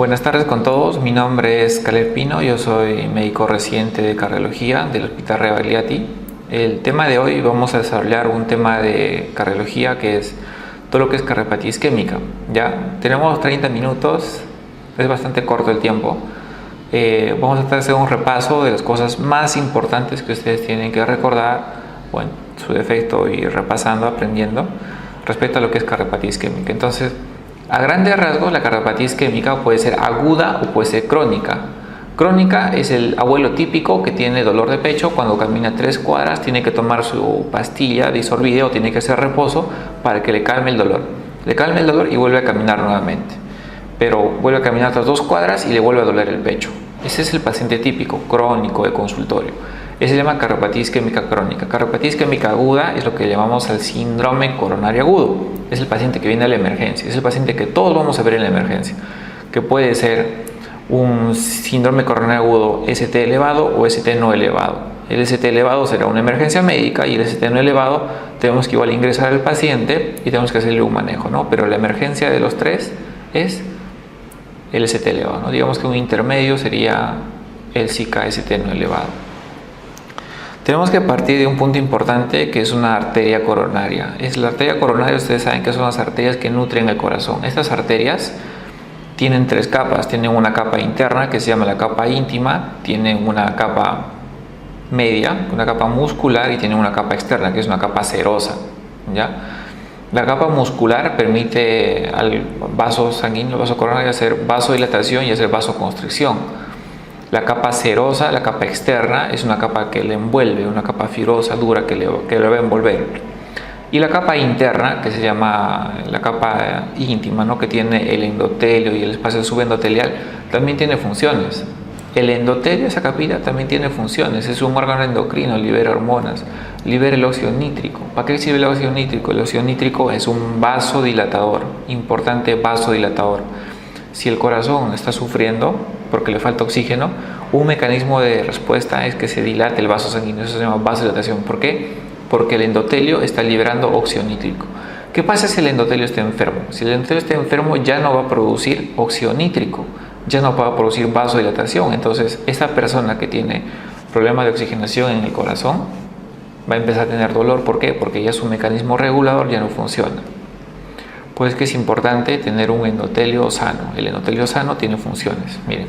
Buenas tardes con todos, mi nombre es Caleb Pino, yo soy médico residente de cardiología del Hospital Rebagliati. El tema de hoy vamos a desarrollar un tema de cardiología que es todo lo que es cardiopatía isquémica. Ya tenemos 30 minutos, es bastante corto el tiempo. Vamos a tratar de hacer un repaso de las cosas más importantes que ustedes tienen que recordar, bueno, su defecto y repasando, aprendiendo respecto a lo que es cardiopatía isquémica. Entonces, a grandes rasgos, la cardiopatía isquémica puede ser aguda o puede ser crónica. Crónica es el abuelo típico que tiene dolor de pecho, cuando camina 3 cuadras tiene que tomar su pastilla disolvida o tiene que hacer reposo para que le calme el dolor. Le calme el dolor y vuelve a caminar nuevamente. Pero vuelve a caminar otras 2 cuadras y le vuelve a doler el pecho. Ese es el paciente típico, crónico de consultorio. Ese se llama cardiopatía isquémica crónica. Cardiopatía isquémica aguda es lo que llamamos el síndrome coronario agudo. Es el paciente que viene a la emergencia. Es el paciente que todos vamos a ver en la emergencia. Que puede ser un síndrome coronario agudo ST elevado o ST no elevado. El ST elevado será una emergencia médica y el ST no elevado tenemos que igual ingresar al paciente y tenemos que hacerle un manejo, ¿no? Pero la emergencia de los 3 es el ST elevado, ¿no? Digamos que un intermedio sería el SICA ST no elevado. Tenemos que partir de un punto importante que es una arteria coronaria. La arteria coronaria, ustedes saben que son las arterias que nutren el corazón. Estas arterias tienen 3 capas. Tienen una capa interna que se llama la capa íntima, tienen una capa media, una capa muscular y tienen una capa externa que es una capa serosa, ¿ya? La capa muscular permite al vaso sanguíneo, al vaso coronario, hacer vasodilatación y hacer vasoconstricción. La capa serosa, la capa externa, es una capa que le envuelve, una capa fibrosa, dura, que le va a envolver. Y la capa interna, que se llama la capa íntima, ¿no? Que tiene el endotelio y el espacio subendotelial, también tiene funciones. El endotelio, esa capita, también tiene funciones. Es un órgano endocrino, libera hormonas, libera el óxido nítrico. ¿Para qué sirve el óxido nítrico? El óxido nítrico es un vasodilatador, importante vasodilatador. Si el corazón está sufriendo porque le falta oxígeno, un mecanismo de respuesta es que se dilate el vaso sanguíneo. Eso se llama vasodilatación. ¿Por qué? Porque el endotelio está liberando óxido nítrico. ¿Qué pasa si el endotelio está enfermo? Si el endotelio está enfermo, ya no va a producir óxido nítrico, ya no va a producir vasodilatación. Entonces, esta persona que tiene problemas de oxigenación en el corazón va a empezar a tener dolor. ¿Por qué? Porque ya su mecanismo regulador ya no funciona. Pues que es importante tener un endotelio sano. El endotelio sano tiene funciones. Miren,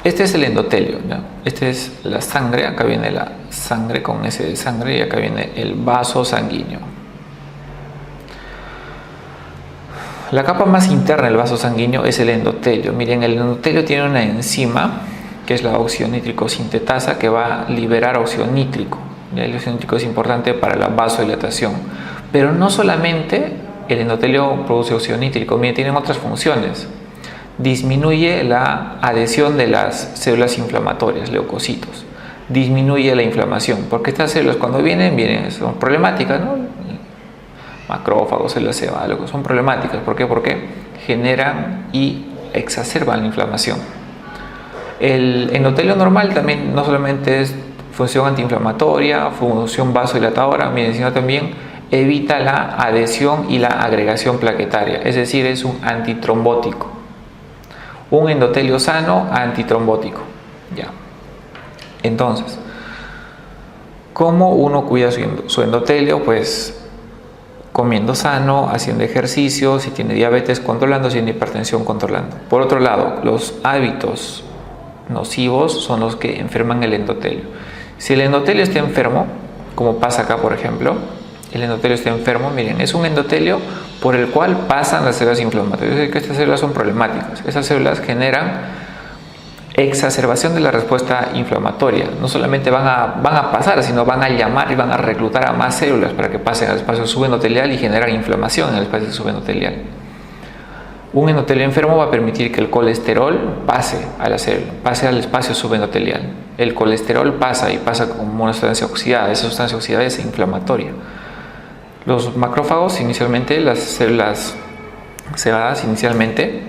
este es el endotelio, ¿no? Este es la sangre. Acá viene la sangre con S de sangre y acá viene el vaso sanguíneo. La capa más interna del vaso sanguíneo es el endotelio. Miren, el endotelio tiene una enzima que es la óxido nítrico sintetasa que va a liberar óxido nítrico. El óxido nítrico es importante para la vasodilatación. Pero no solamente el endotelio produce óxido nítrico, miren, tienen otras funciones. Disminuye la adhesión de las células inflamatorias, leucocitos. Disminuye la inflamación, porque estas células cuando vienen son problemáticas, ¿no? Macrófagos, células cebálogos, son problemáticas. ¿Por qué? Porque generan y exacerban la inflamación. El endotelio normal también no solamente es función antiinflamatoria, función vasodilatadora, miren, sino también evita la adhesión y la agregación plaquetaria, es decir, es un antitrombótico. Un endotelio sano, antitrombótico. Ya. Entonces, ¿cómo uno cuida su endotelio? Pues comiendo sano, haciendo ejercicio, si tiene diabetes controlando, si tiene hipertensión controlando. Por otro lado, los hábitos nocivos son los que enferman el endotelio. Si el endotelio está enfermo, como pasa acá por ejemplo, el endotelio está enfermo, miren, es un endotelio por el cual pasan las células inflamatorias. Es decir, que estas células son problemáticas. Esas células generan exacerbación de la respuesta inflamatoria. No solamente van a pasar, sino van a llamar y van a reclutar a más células para que pasen al espacio subendotelial y generan inflamación en el espacio subendotelial. Un endotelio enfermo va a permitir que el colesterol pase a la célula, pase al espacio subendotelial. El colesterol pasa y pasa como una sustancia oxidada. Esa sustancia oxidada es inflamatoria. Los macrófagos inicialmente, las células cebadas inicialmente,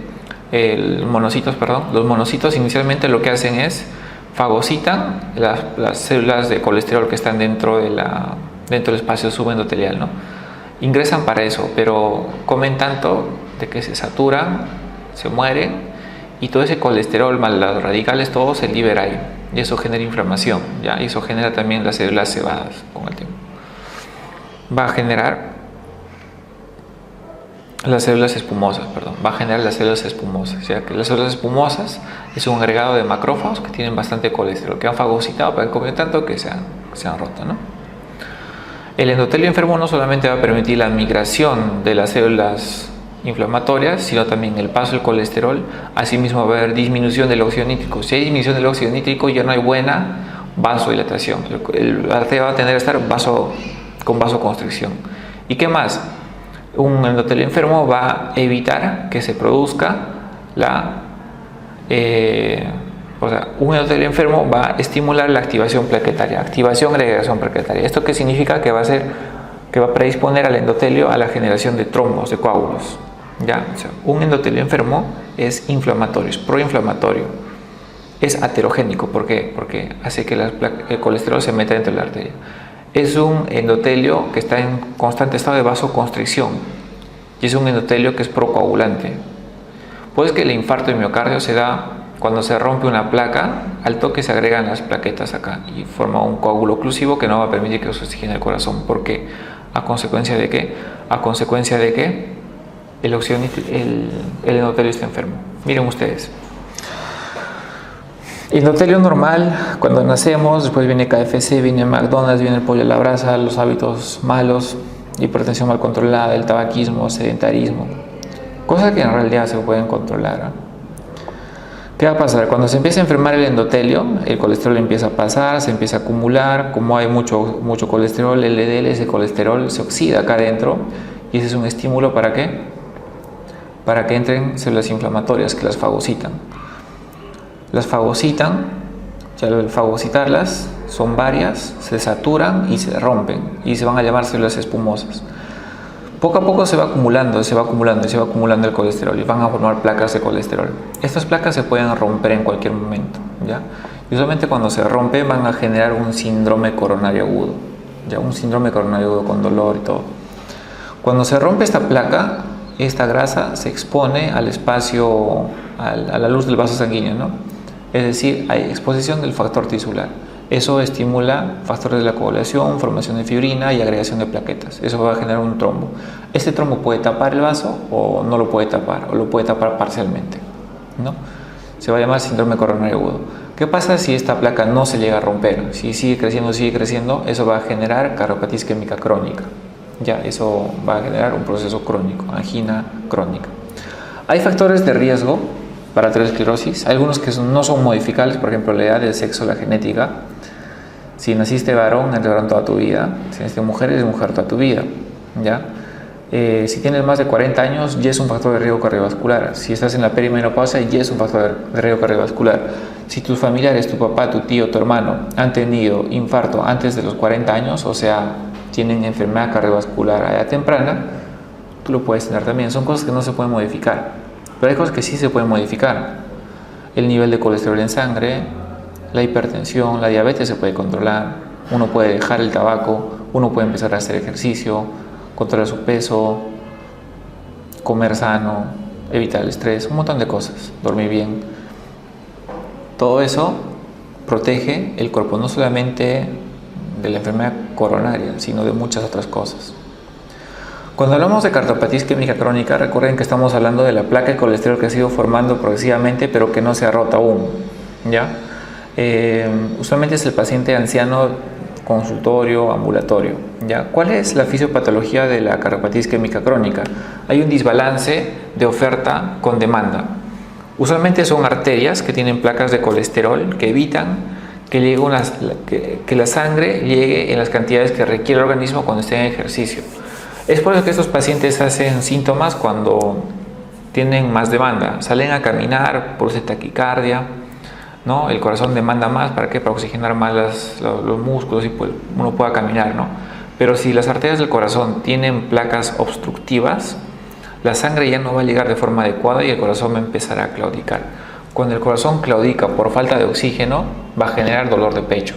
los monocitos inicialmente lo que hacen es fagocitan las células de colesterol que están dentro del espacio subendotelial, ¿no? Ingresan para eso, pero comen tanto de que se saturan se mueren y todo ese colesterol más los radicales, todo se libera ahí y eso genera inflamación, ¿ya? Y eso genera también las células cebadas con el tiempo. Va a generar las células espumosas, va a generar las células espumosas, ya que las células espumosas es un agregado de macrófagos que tienen bastante colesterol, que han fagocitado, pero han comido tanto que se han roto, ¿no? El endotelio enfermo no solamente va a permitir la migración de las células inflamatorias, sino también el paso del colesterol. Asimismo va a haber disminución del óxido nítrico. Si hay disminución del óxido nítrico, ya no hay buena vasodilatación. El arteria va a tener a estar con vasoconstricción. ¿Y qué más? Un endotelio enfermo va a evitar que se produzca un endotelio enfermo va a estimular la activación plaquetaria, agregación plaquetaria. ¿Esto qué significa? Que va a predisponer al endotelio a la generación de trombos, de coágulos. ¿Ya? O sea, un endotelio enfermo es inflamatorio, es proinflamatorio, es aterogénico. ¿Por qué? Porque hace que el colesterol se meta dentro de la arteria. Es un endotelio que está en constante estado de vasoconstricción y es un endotelio que es procoagulante. Pues que el infarto de miocardio se da cuando se rompe una placa, al toque se agregan las plaquetas acá y forma un coágulo oclusivo que no va a permitir que se oxigene el corazón. ¿Por qué? ¿A consecuencia de qué? A consecuencia de que el endotelio está enfermo. Miren ustedes. Endotelio normal, cuando nacemos, después viene KFC, viene McDonald's, viene el pollo a la brasa, los hábitos malos, hipertensión mal controlada, el tabaquismo, sedentarismo, cosas que en realidad se pueden controlar, ¿no? ¿Qué va a pasar? Cuando se empieza a enfermar el endotelio, el colesterol empieza a pasar, se empieza a acumular. Como hay mucho colesterol, el LDL, ese colesterol se oxida acá adentro y ese es un estímulo ¿para qué? Para que entren células inflamatorias que las fagocitan. Las fagocitan, ya al fagocitarlas son varias, se saturan y se rompen y se van a llamar células espumosas. Poco a poco se va acumulando el colesterol y van a formar placas de colesterol. Estas placas se pueden romper en cualquier momento, ¿ya? Y usualmente cuando se rompe van a generar un síndrome coronario agudo, ¿ya? Un síndrome coronario agudo con dolor y todo. Cuando se rompe esta placa, esta grasa se expone al espacio, a la luz del vaso sanguíneo, ¿no? Es decir, hay exposición del factor tisular. Eso estimula factores de la coagulación, formación de fibrina y agregación de plaquetas. Eso va a generar un trombo. Este trombo puede tapar el vaso o no lo puede tapar, o lo puede tapar parcialmente, ¿no? Se va a llamar síndrome coronario agudo. ¿Qué pasa si esta placa no se llega a romper? Si sigue creciendo, eso va a generar cardiopatía isquémica crónica. Ya, eso va a generar un proceso crónico, angina crónica. Hay factores de riesgo para aterosclerosis, algunos que no son modificables, por ejemplo la edad, el sexo, la genética. Si naciste varón, eres varón toda tu vida. Si naciste mujer, eres mujer toda tu vida, ¿ya? Si tienes más de 40 años, ya es un factor de riesgo cardiovascular. Si estás en la perimenopausia, ya es un factor de riesgo cardiovascular. Si tus familiares, tu papá, tu tío, tu hermano han tenido infarto antes de los 40 años, o sea, tienen enfermedad cardiovascular a edad temprana, tú lo puedes tener también. Son cosas que no se pueden modificar, pero hay cosas que sí se pueden modificar. El nivel de colesterol en sangre, la hipertensión, la diabetes se puede controlar. Uno puede dejar el tabaco, uno puede empezar a hacer ejercicio, controlar su peso, comer sano, evitar el estrés, un montón de cosas, dormir bien. Todo eso protege el cuerpo no solamente de la enfermedad coronaria, sino de muchas otras cosas. Cuando hablamos de cardiopatía isquémica crónica, recuerden que estamos hablando de la placa de colesterol que ha sido formando progresivamente, pero que no se ha roto aún, ¿ya? Usualmente es el paciente anciano, consultorio, ambulatorio, ¿ya? ¿Cuál es la fisiopatología de la cardiopatía isquémica crónica? Hay un desbalance de oferta con demanda. Usualmente son arterias que tienen placas de colesterol que evitan que la sangre llegue en las cantidades que requiere el organismo cuando esté en ejercicio. Es por eso que estos pacientes hacen síntomas cuando tienen más demanda. Salen a caminar, produce taquicardia, ¿no? El corazón demanda más, ¿para qué? Para oxigenar más los músculos y pues uno pueda caminar, ¿no? Pero si las arterias del corazón tienen placas obstructivas, la sangre ya no va a llegar de forma adecuada y el corazón va a empezar a claudicar. Cuando el corazón claudica por falta de oxígeno, va a generar dolor de pecho.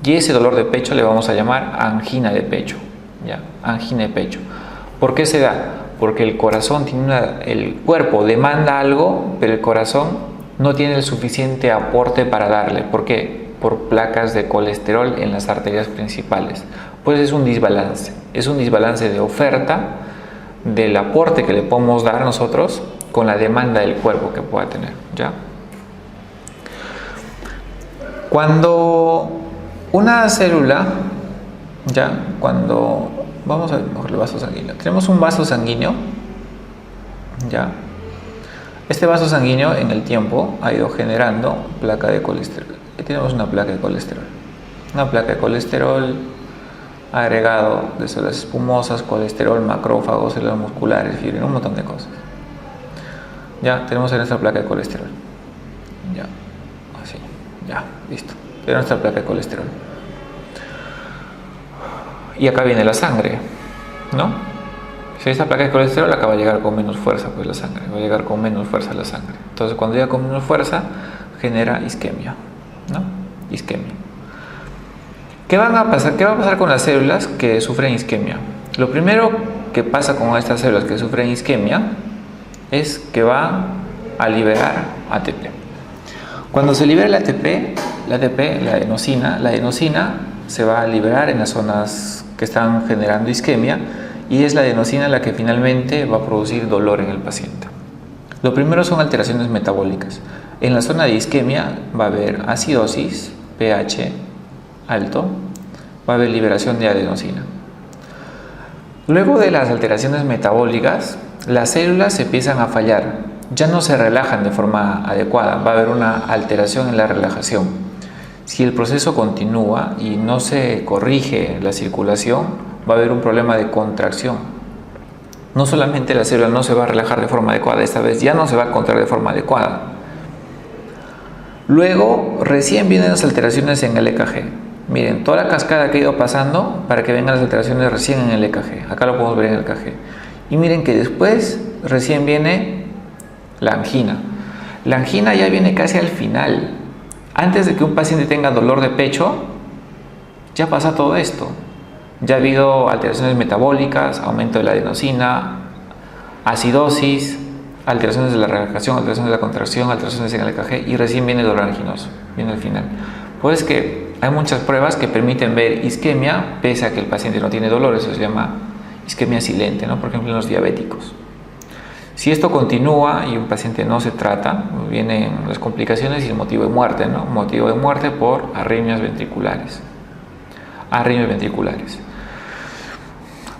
Y ese dolor de pecho le vamos a llamar angina de pecho, ¿ya? Angina de pecho. ¿Por qué se da? porque el corazón tiene el cuerpo demanda algo, pero el corazón no tiene el suficiente aporte para darle. ¿Por qué? Por placas de colesterol en las arterias principales. Pues es un desbalance de oferta del aporte que le podemos dar nosotros con la demanda del cuerpo que pueda tener, ¿ya? Cuando una célula, vamos a ver mejor el vaso sanguíneo. Tenemos un vaso sanguíneo, ¿ya? Este vaso sanguíneo en el tiempo ha ido generando placa de colesterol. Aquí tenemos una placa de colesterol. Una placa de colesterol agregado de células espumosas, colesterol, macrófagos, células musculares, fibrin, un montón de cosas. Ya tenemos nuestra placa de colesterol. Ya, así, ya, listo. Tenemos nuestra placa de colesterol. Y acá viene la sangre, ¿no? Si esta placa de colesterol acaba de llegar con menos fuerza, pues la sangre, va a llegar con menos fuerza la sangre. Entonces cuando llega con menos fuerza, genera isquemia, ¿no? Isquemia. ¿Qué va a pasar con las células que sufren isquemia? Lo primero que pasa con estas células que sufren isquemia es que va a liberar ATP. Cuando se libera el ATP, la adenosina se va a liberar en las zonas que están generando isquemia, y es la adenosina la que finalmente va a producir dolor en el paciente. Lo primero son alteraciones metabólicas. En la zona de isquemia va a haber acidosis, pH alto, va a haber liberación de adenosina. Luego de las alteraciones metabólicas, las células empiezan a fallar, ya no se relajan de forma adecuada, va a haber una alteración en la relajación. Si el proceso continúa y no se corrige la circulación, va a haber un problema de contracción. No solamente la célula no se va a relajar de forma adecuada, esta vez ya no se va a contraer de forma adecuada. Luego, recién vienen las alteraciones en el EKG. Miren, toda la cascada que ha ido pasando para que vengan las alteraciones recién en el EKG. Acá lo podemos ver en el EKG. Y miren que después, recién viene la angina. La angina ya viene casi al final. Antes de que un paciente tenga dolor de pecho, ya pasa todo esto. Ya ha habido alteraciones metabólicas, aumento de la adenosina, acidosis, alteraciones de la relajación, alteraciones de la contracción, alteraciones en el EKG, y recién viene el dolor anginoso, viene al final. Pues que hay muchas pruebas que permiten ver isquemia pese a que el paciente no tiene dolor. Eso se llama isquemia silente, ¿no? Por ejemplo en los diabéticos. Si esto continúa y un paciente no se trata, vienen las complicaciones y el motivo de muerte, ¿no? Motivo de muerte por arritmias ventriculares. Arritmias ventriculares.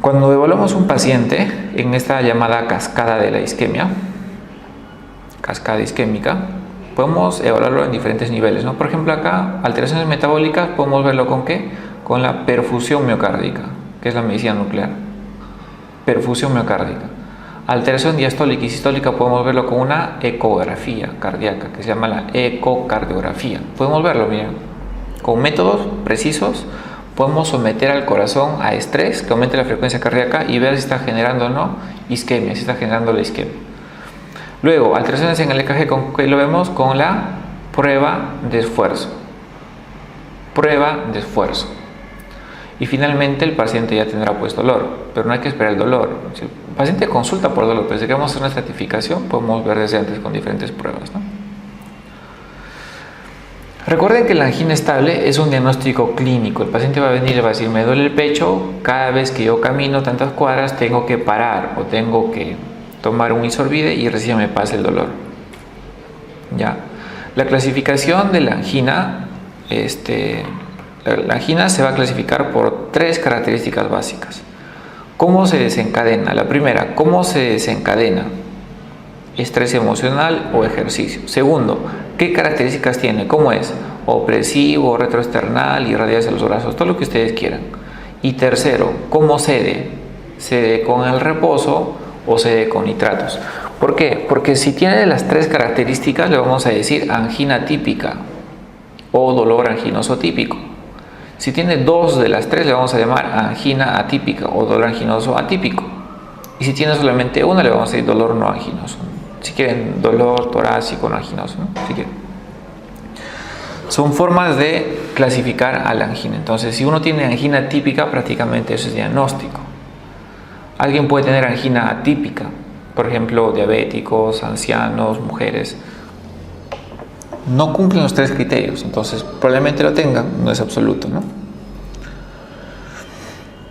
Cuando evaluamos un paciente en esta llamada cascada de la isquemia, cascada isquémica, podemos evaluarlo en diferentes niveles, ¿no? Por ejemplo, acá, alteraciones metabólicas, podemos verlo ¿con qué? Con la perfusión miocárdica, que es la medicina nuclear. Perfusión miocárdica. Alteración diastólica y sistólica podemos verlo con una ecografía cardíaca, que se llama la ecocardiografía. Podemos verlo, miren, con métodos precisos podemos someter al corazón a estrés que aumente la frecuencia cardíaca y ver si está generando o no isquemia, si está generando la isquemia. Luego, alteraciones en el EKG, ¿con qué lo vemos? Con la prueba de esfuerzo. Prueba de esfuerzo. Y finalmente el paciente ya tendrá pues dolor, pero no hay que esperar el dolor. Si el paciente consulta por dolor, pero si queremos hacer una estratificación, podemos ver desde antes con diferentes pruebas, ¿no? Recuerden que la angina estable es un diagnóstico clínico. El paciente va a venir y va a decir, me duele el pecho, cada vez que yo camino tantas cuadras tengo que parar o tengo que tomar un isorbide y recién me pasa el dolor. Ya. La clasificación de la angina, la angina se va a clasificar por tres características básicas. ¿Cómo se desencadena? La primera, ¿cómo se desencadena? Estrés emocional o ejercicio. Segundo, ¿qué características tiene? ¿Cómo es? Opresivo, retroesternal, irradiar hacia los brazos, todo lo que ustedes quieran. Y tercero, ¿cómo cede? ¿Cede con el reposo o cede con nitratos? ¿Por qué? Porque si tiene las tres características le vamos a decir angina típica o dolor anginoso típico. Si tiene dos de las tres le vamos a llamar angina atípica o dolor anginoso atípico. Y si tiene solamente una le vamos a decir dolor no anginoso. Si quieren, dolor torácico no anginoso, ¿no? Si quieren. Son formas de clasificar a la angina. Entonces, si uno tiene angina típica, prácticamente eso es diagnóstico. Alguien puede tener angina atípica, por ejemplo, diabéticos, ancianos, mujeres. No cumplen los 3 criterios, entonces probablemente lo tengan, no es absoluto, ¿no?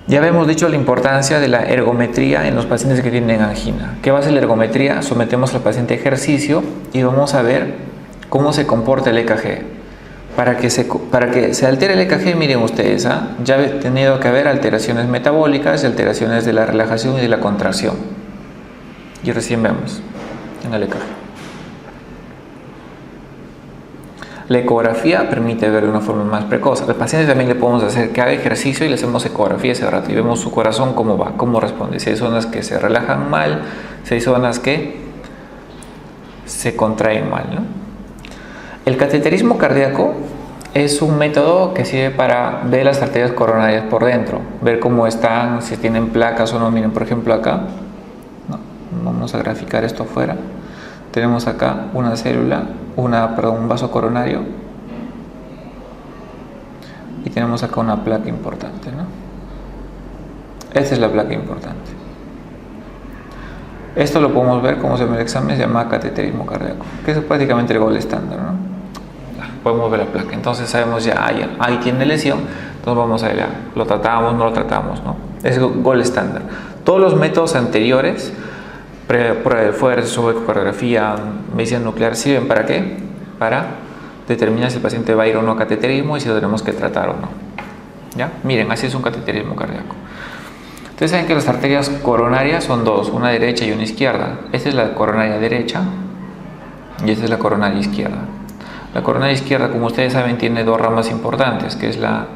Ya habíamos dicho la importancia de la ergometría en los pacientes que tienen angina. ¿Qué va a ser la ergometría? Sometemos al paciente a ejercicio y vamos a ver cómo se comporta el EKG. Para que se altere el EKG, miren ustedes, ya ha tenido que haber alteraciones metabólicas y alteraciones de la relajación y de la contracción. Y recién vemos en el EKG. La ecografía permite ver de una forma más precoz. Al paciente también le podemos hacer que haga ejercicio y le hacemos ecografía ese rato y vemos su corazón cómo va, cómo responde. Si hay zonas que se relajan mal, si hay zonas que se contraen mal, ¿no? El cateterismo cardíaco es un método que sirve para ver las arterias coronarias por dentro, ver cómo están, si tienen placas o no. Miren, por ejemplo acá, no, vamos a graficar esto afuera. Tenemos acá una célula, un vaso coronario y tenemos acá una placa importante, ¿no? Esta es la placa importante. Esto lo podemos ver como se llama el examen, se llama cateterismo cardíaco, que es prácticamente el gol estándar, ¿no? Podemos ver la placa, entonces sabemos ya, ahí tiene lesión, entonces vamos a ver, lo tratamos, no lo tratamos, ¿no? Es gol estándar. Todos los métodos anteriores, prueba de esfuerzo, ecografía, medicina nuclear, ¿sirven para qué? Para determinar si el paciente va a ir o no a cateterismo y si lo tenemos que tratar o no. ¿Ya? Miren, así es un cateterismo cardíaco. Ustedes saben que las arterias coronarias son dos, una derecha y una izquierda. Esta es la coronaria derecha y esta es la coronaria izquierda. La coronaria izquierda, como ustedes saben, tiene 2 ramas importantes, que es la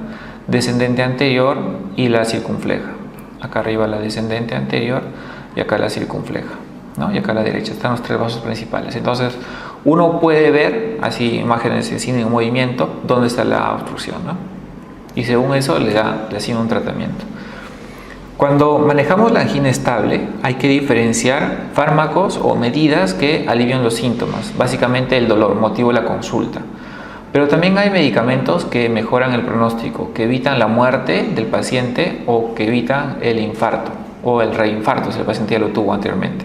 descendente anterior y la circunfleja. Acá arriba la descendente anterior y acá la circunfleja, ¿no? Y acá a la derecha están los 3 vasos principales. Entonces uno puede ver, así imágenes de cine en movimiento, dónde está la obstrucción, ¿no? Y según eso le asigna un tratamiento. Cuando manejamos la angina estable hay que diferenciar fármacos o medidas que alivian los síntomas, básicamente el dolor, motivo de la consulta. Pero también hay medicamentos que mejoran el pronóstico, que evitan la muerte del paciente o que evitan el infarto o el reinfarto si el paciente ya lo tuvo anteriormente.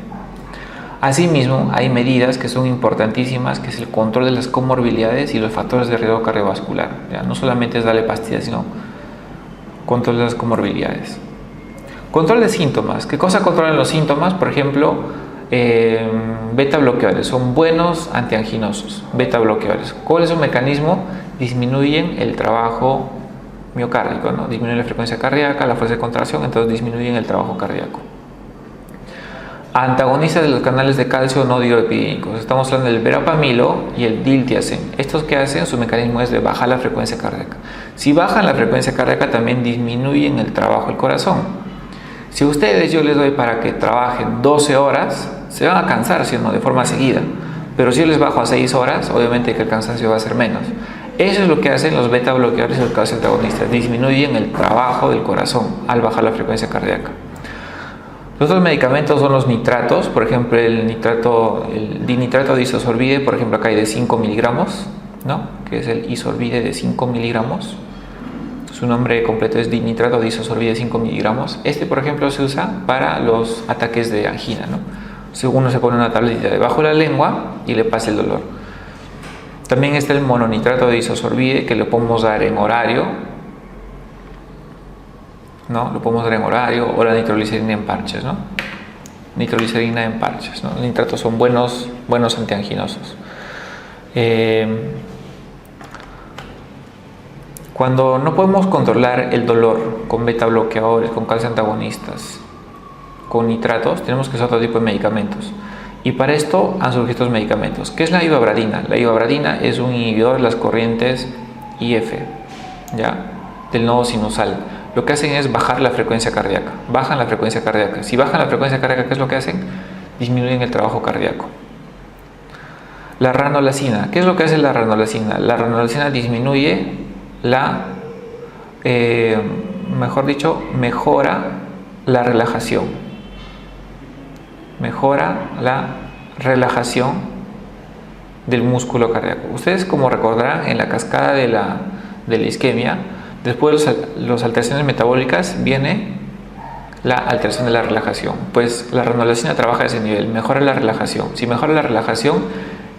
Asimismo, hay medidas que son importantísimas, que es el control de las comorbilidades y los factores de riesgo cardiovascular. ¿Ya? No solamente es darle pastillas, sino control de las comorbilidades. Control de síntomas. ¿Qué cosa controlan los síntomas? Por ejemplo, beta bloqueadores. Son buenos antianginosos. Beta bloqueadores. ¿Cuál es su mecanismo? Disminuyen el trabajo miocárdico, ¿no? Disminuyen la frecuencia cardíaca, la fuerza de contracción, entonces disminuyen el trabajo cardíaco. Antagonistas de los canales de calcio no diuretínicos. Estamos hablando del verapamilo y el diltiazem. Estos que hacen, su mecanismo es de bajar la frecuencia cardíaca. Si bajan la frecuencia cardíaca, también disminuyen el trabajo del corazón. Si ustedes yo les doy para que trabajen 12 horas, se van a cansar, ¿no? De forma seguida. Pero si yo les bajo a 6 horas, obviamente que el cansancio va a ser menos. Eso es lo que hacen los beta bloqueadores y los calcio antagonistas. Disminuyen el trabajo del corazón al bajar la frecuencia cardíaca. Los otros medicamentos son los nitratos, por ejemplo el dinitrato de isosorbide, por ejemplo acá hay de 5 miligramos, ¿no? Que es el isorbide de 5 miligramos. Su nombre completo es dinitrato de isosorbide de 5 miligramos. Este, por ejemplo, se usa para los ataques de angina, ¿no? Según uno se pone una tabletita debajo de la lengua y le pasa el dolor. También está el mononitrato de isosorbide, que lo podemos dar en horario, ¿no? Lo podemos dar en horario, o la nitroglicerina en parches, ¿no? Nitroglicerina en parches, ¿no? Los nitratos son buenos antianginosos. Cuando no podemos controlar el dolor con beta bloqueadores, con calcio antagonistas, con nitratos, tenemos que usar otro tipo de medicamentos. Y para esto han surgido estos medicamentos. ¿Qué es la ivabradina? La ivabradina es un inhibidor de las corrientes IF, ¿ya? Del nodo sinusal. Lo que hacen es bajar la frecuencia cardíaca. Bajan la frecuencia cardíaca. Si bajan la frecuencia cardíaca, ¿qué es lo que hacen? Disminuyen el trabajo cardíaco. La ranolacina. ¿Qué es lo que hace la ranolacina? La ranolacina disminuye mejora la relajación. Mejora la relajación del músculo cardíaco. Ustedes, como recordarán, en la cascada de la isquemia, después de las alteraciones metabólicas viene la alteración de la relajación. Pues la ranolacina trabaja a ese nivel, mejora la relajación. Si mejora la relajación,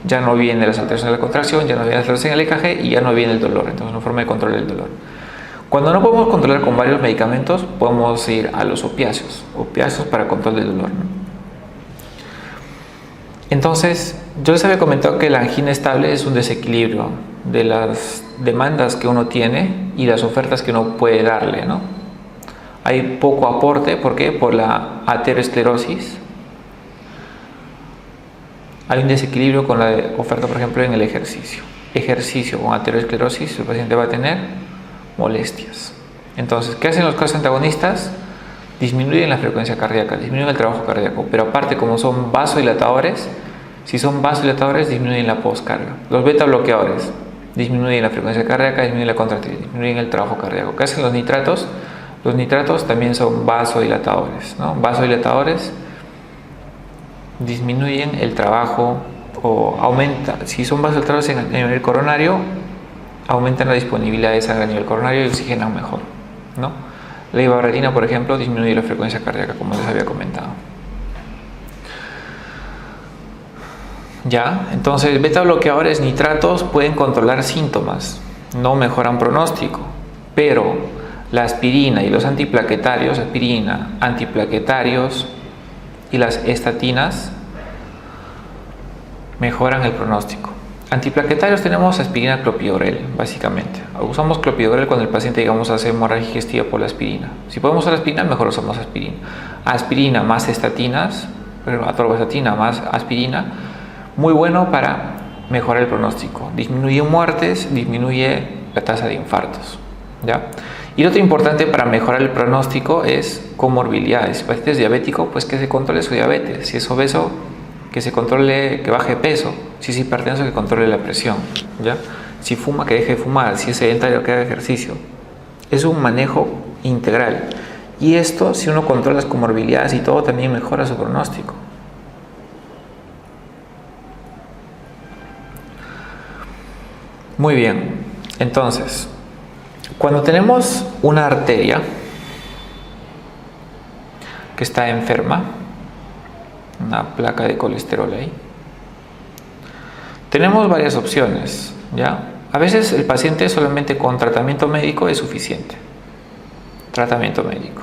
ya no viene las alteraciones de la contracción, ya no viene la alteración del EKG y ya no viene el dolor. Entonces, es una forma de controlar el dolor. Cuando no podemos controlar con varios medicamentos, podemos ir a los opiáceos para control del dolor, ¿no? Entonces, yo les había comentado que la angina estable es un desequilibrio de las demandas que uno tiene y las ofertas que uno puede darle, ¿no? Hay poco aporte, ¿por qué? Por la aterosclerosis. Hay un desequilibrio con la oferta, por ejemplo, en el ejercicio. Ejercicio con aterosclerosis, el paciente va a tener molestias. Entonces, ¿qué hacen los casos antagonistas? Disminuyen la frecuencia cardíaca, disminuyen el trabajo cardíaco, pero aparte, como son vasodilatadores, si son vasodilatadores, disminuyen la postcarga. Los beta bloqueadores disminuyen la frecuencia cardíaca, disminuyen la contractilidad, disminuyen el trabajo cardíaco. ¿Qué hacen los nitratos? Los nitratos también son vasodilatadores, ¿no? Vasodilatadores disminuyen el trabajo o aumenta, si son vasodilatadores en el nivel coronario, aumentan la disponibilidad de sangre a nivel coronario y oxigenan mejor, ¿no? La ibarretina, por ejemplo, disminuye la frecuencia cardíaca, como les había comentado. Ya, entonces beta bloqueadores, nitratos pueden controlar síntomas, no mejoran pronóstico, pero la aspirina y los antiplaquetarios, aspirina, antiplaquetarios y las estatinas mejoran el pronóstico. Antiplaquetarios tenemos aspirina, clopidogrel, básicamente. Usamos clopidogrel cuando el paciente, digamos, hace hemorragia digestiva por la aspirina. Si podemos usar aspirina, mejor usamos aspirina. Aspirina más estatinas, atorvastatina más aspirina, muy bueno para mejorar el pronóstico. Disminuye muertes, disminuye la tasa de infartos, ¿ya? Y lo otro importante para mejorar el pronóstico es comorbilidades. Si el paciente es diabético, pues que se controle su diabetes. Si es obeso, que se controle, que baje de peso. Si es hipertenso, que controle la presión, ¿ya? Si fuma, que deje de fumar. Si es sedentario, que haga ejercicio. Es un manejo integral. Y esto, si uno controla las comorbilidades y todo, también mejora su pronóstico. Muy bien. Entonces, cuando tenemos una arteria que está enferma, una placa de colesterol ahí, tenemos varias opciones, ¿ya? A veces el paciente solamente con tratamiento médico es suficiente. Tratamiento médico.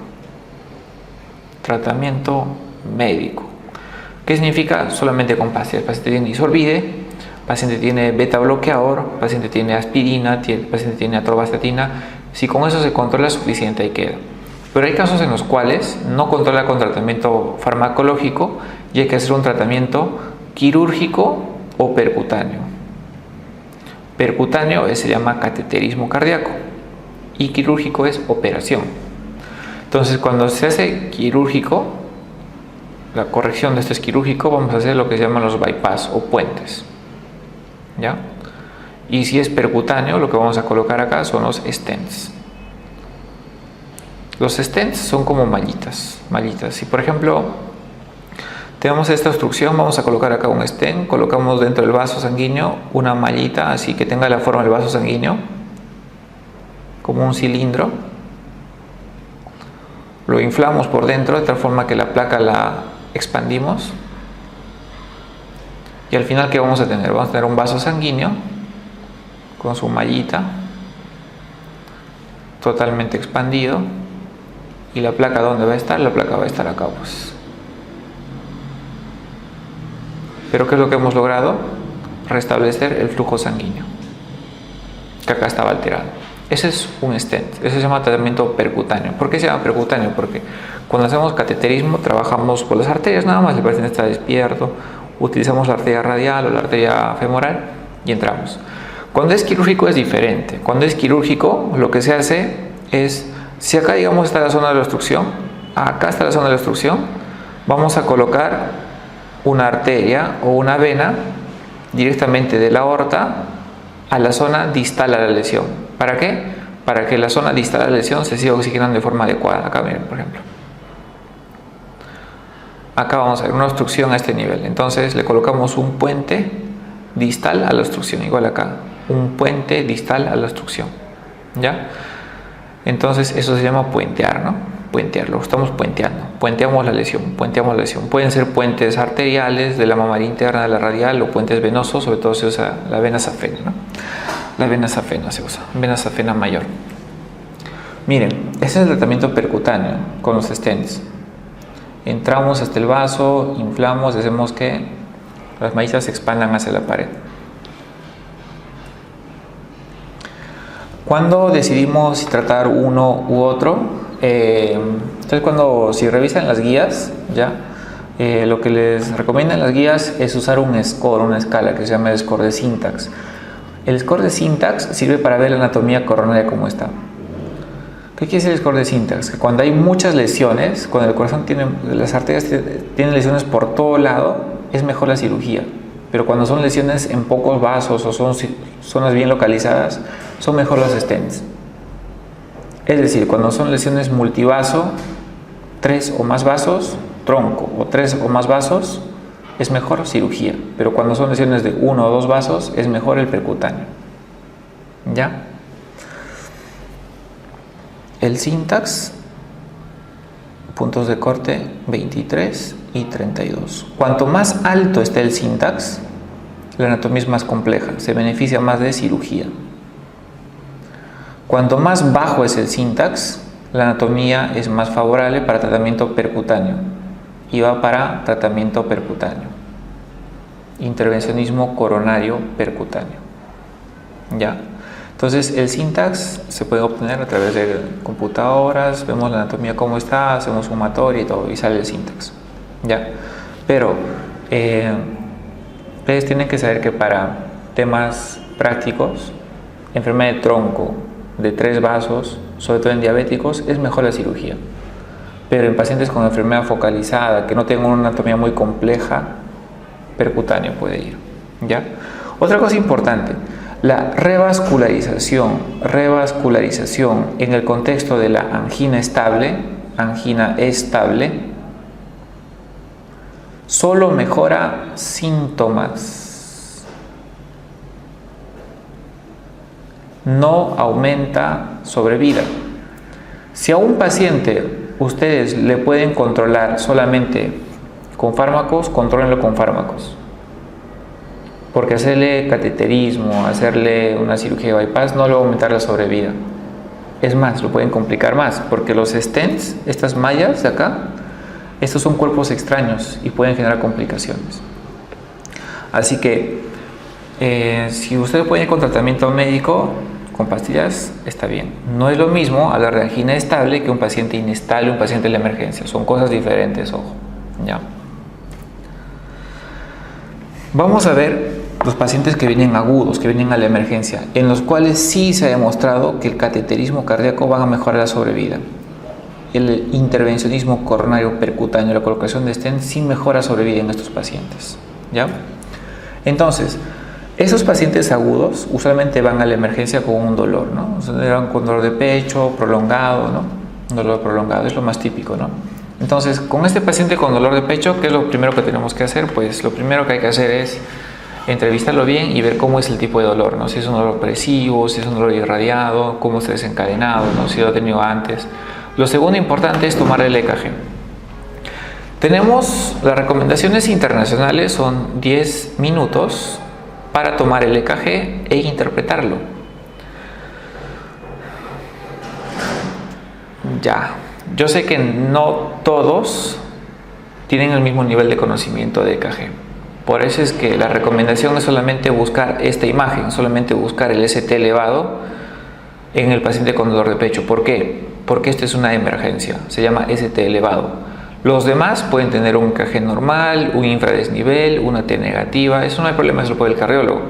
Tratamiento médico. ¿Qué significa? Solamente con pastillas. El paciente tiene isorbide, el paciente tiene beta bloqueador, el paciente tiene aspirina, el paciente tiene atorvastatina. Si con eso se controla, suficiente, ahí queda. Pero hay casos en los cuales no controla con tratamiento farmacológico y hay que hacer un tratamiento quirúrgico o percutáneo. Percutáneo se llama cateterismo cardíaco y quirúrgico es operación. Entonces, cuando se hace quirúrgico, la corrección de esto es quirúrgico, vamos a hacer lo que se llaman los bypass o puentes, ¿ya? Y si es percutáneo, lo que vamos a colocar acá son los stents. Los stents son como mallitas. Si por ejemplo tenemos esta obstrucción, vamos a colocar acá un stent, colocamos dentro del vaso sanguíneo una mallita así que tenga la forma del vaso sanguíneo, como un cilindro. Lo inflamos por dentro de tal forma que la placa la expandimos. Y al final, ¿qué vamos a tener? Vamos a tener un vaso sanguíneo con su mallita totalmente expandido. ¿Y la placa dónde va a estar? La placa va a estar acá, pues. Pero ¿qué es lo que hemos logrado? Restablecer el flujo sanguíneo, que acá estaba alterado. Ese es un stent, ese se llama tratamiento percutáneo. ¿Por qué se llama percutáneo? Porque cuando hacemos cateterismo trabajamos por las arterias nada más, el paciente está despierto, utilizamos la arteria radial o la arteria femoral y entramos. Cuando es quirúrgico es diferente. Cuando es quirúrgico, lo que se hace es, si acá digamos está la zona de la obstrucción, acá está la zona de la obstrucción, vamos a colocar una arteria o una vena directamente de la aorta a la zona distal a la lesión. ¿Para qué? Para que la zona distal a la lesión se siga oxigenando de forma adecuada. Acá miren, por ejemplo. Acá vamos a ver una obstrucción a este nivel. Entonces le colocamos un puente distal a la obstrucción. Igual acá. Un puente distal a la obstrucción. ¿Ya? Entonces eso se llama puentear, ¿no? puentearlo, estamos puenteamos la lesión. Pueden ser puentes arteriales de la mamaria interna, de la radial, o puentes venosos, sobre todo se usa la vena safena, ¿no? La vena safena se usa, vena safena mayor. Miren, ese es el tratamiento percutáneo con los stents. Entramos hasta el vaso, inflamos, hacemos que las mallitas se expandan hacia la pared. Cuando decidimos si tratar uno u otro, entonces si revisan las guías, lo que les recomiendan las guías es usar un score, una escala que se llama el score de Syntax. El score de Syntax sirve para ver la anatomía coronaria como está. ¿Qué quiere decir el score de Syntax? Que cuando hay muchas lesiones, cuando el corazón las arterias tienen lesiones por todo lado, es mejor la cirugía. Pero cuando son lesiones en pocos vasos o son zonas bien localizadas, son mejor los stents. Es decir, cuando son lesiones multivaso, 3 o más vasos, tronco, o 3 o más vasos, es mejor cirugía. Pero cuando son lesiones de 1 o 2 vasos, es mejor el percutáneo. ¿Ya? El Syntax, puntos de corte 23 y 32. Cuanto más alto esté el Syntax, la anatomía es más compleja, se beneficia más de cirugía. Cuanto más bajo es el Syntax, la anatomía es más favorable para tratamiento percutáneo y va para tratamiento percutáneo. Intervencionismo coronario percutáneo. ¿Ya? Entonces el Syntax se puede obtener a través de computadoras, vemos la anatomía cómo está, hacemos sumatoria y todo y sale el Syntax. ¿Ya? Pero ustedes tienen que saber que para temas prácticos, enfermedad de tronco de 3 vasos, sobre todo en diabéticos, es mejor la cirugía. Pero en pacientes con enfermedad focalizada, que no tengan una anatomía muy compleja, percutáneo puede ir. ¿Ya? Otra cosa importante, la revascularización en el contexto de la angina estable, solo mejora síntomas, no aumenta sobrevida. Si a un paciente ustedes le pueden controlar solamente con fármacos, contrólenlo con fármacos. Porque hacerle cateterismo, hacerle una cirugía de bypass no le va a aumentar la sobrevida. Es más, lo pueden complicar más, porque los stents, estas mallas de acá, estos son cuerpos extraños y pueden generar complicaciones. Así que, si ustedes pueden ir con tratamiento médico, con pastillas, está bien. No es lo mismo hablar de angina estable que un paciente inestable, un paciente de la emergencia. Son cosas diferentes, ojo. ¿Ya? Vamos a ver los pacientes que vienen agudos, que vienen a la emergencia, en los cuales sí se ha demostrado que el cateterismo cardíaco va a mejorar la sobrevida. El intervencionismo coronario percutáneo, la colocación de stent, sí mejora sobrevida en estos pacientes. ¿Ya? Entonces, esos pacientes agudos usualmente van a la emergencia con un dolor, ¿no? O sea, con dolor de pecho prolongado, ¿no? Un dolor prolongado es lo más típico, ¿no? Entonces, con este paciente con dolor de pecho, ¿qué es lo primero que tenemos que hacer? Pues lo primero que hay que hacer es entrevistarlo bien y ver cómo es el tipo de dolor, ¿no? Si es un dolor opresivo, si es un dolor irradiado, cómo está desencadenado, ¿no? Si lo ha tenido antes. Lo segundo importante es tomar el EKG. Tenemos las recomendaciones internacionales, son 10 minutos para tomar el EKG e interpretarlo. Ya, yo sé que no todos tienen el mismo nivel de conocimiento de EKG. Por eso es que la recomendación es solamente buscar esta imagen, solamente buscar el ST elevado en el paciente con dolor de pecho. ¿Por qué? Porque esto es una emergencia, se llama ST elevado. Los demás pueden tener un EKG normal, un infradesnivel, una T negativa, eso no hay problema, eso lo puede el cardiólogo.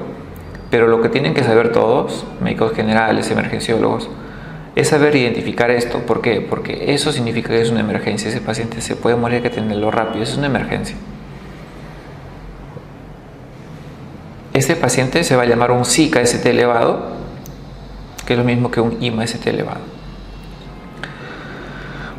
Pero lo que tienen que saber todos, médicos generales, emergenciólogos, es saber identificar esto. ¿Por qué? Porque eso significa que es una emergencia, ese paciente se puede morir, hay que tenerlo rápido, es una emergencia. Este paciente se va a llamar un SICA-ST elevado, que es lo mismo que un IMA-ST elevado.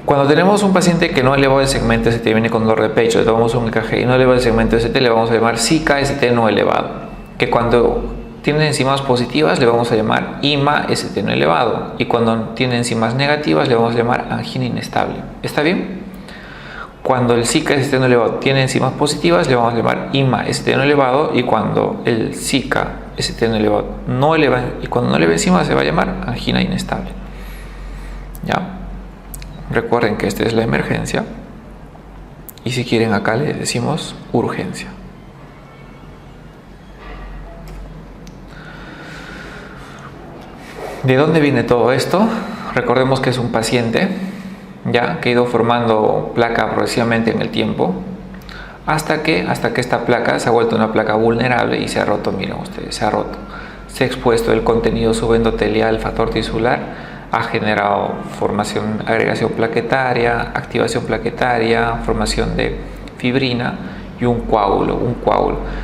Cuando tenemos un paciente que no eleva el segmento ST, viene con dolor de pecho, le tomamos un EKG y no eleva el segmento ST, le vamos a llamar SICA-ST no elevado, que cuando tiene enzimas positivas le vamos a llamar IMA-ST no elevado, y cuando tiene enzimas negativas le vamos a llamar angina inestable. ¿Está bien? Cuando el SICA-ST no elevado tiene enzimas positivas le vamos a llamar IMA-ST no elevado, y cuando el SICA-ST no elevado no eleva, y cuando no eleva enzimas se va a llamar angina inestable. ¿Ya? Recuerden que esta es la emergencia, y si quieren acá le decimos urgencia. ¿De dónde viene todo esto? Recordemos que es un paciente ya que ha ido formando placa progresivamente en el tiempo hasta que esta placa se ha vuelto una placa vulnerable y se ha roto. Miren ustedes, se ha roto, se ha expuesto el contenido subendotelial, factor tisular, ha generado formación, agregación plaquetaria, activación plaquetaria, formación de fibrina y un coágulo.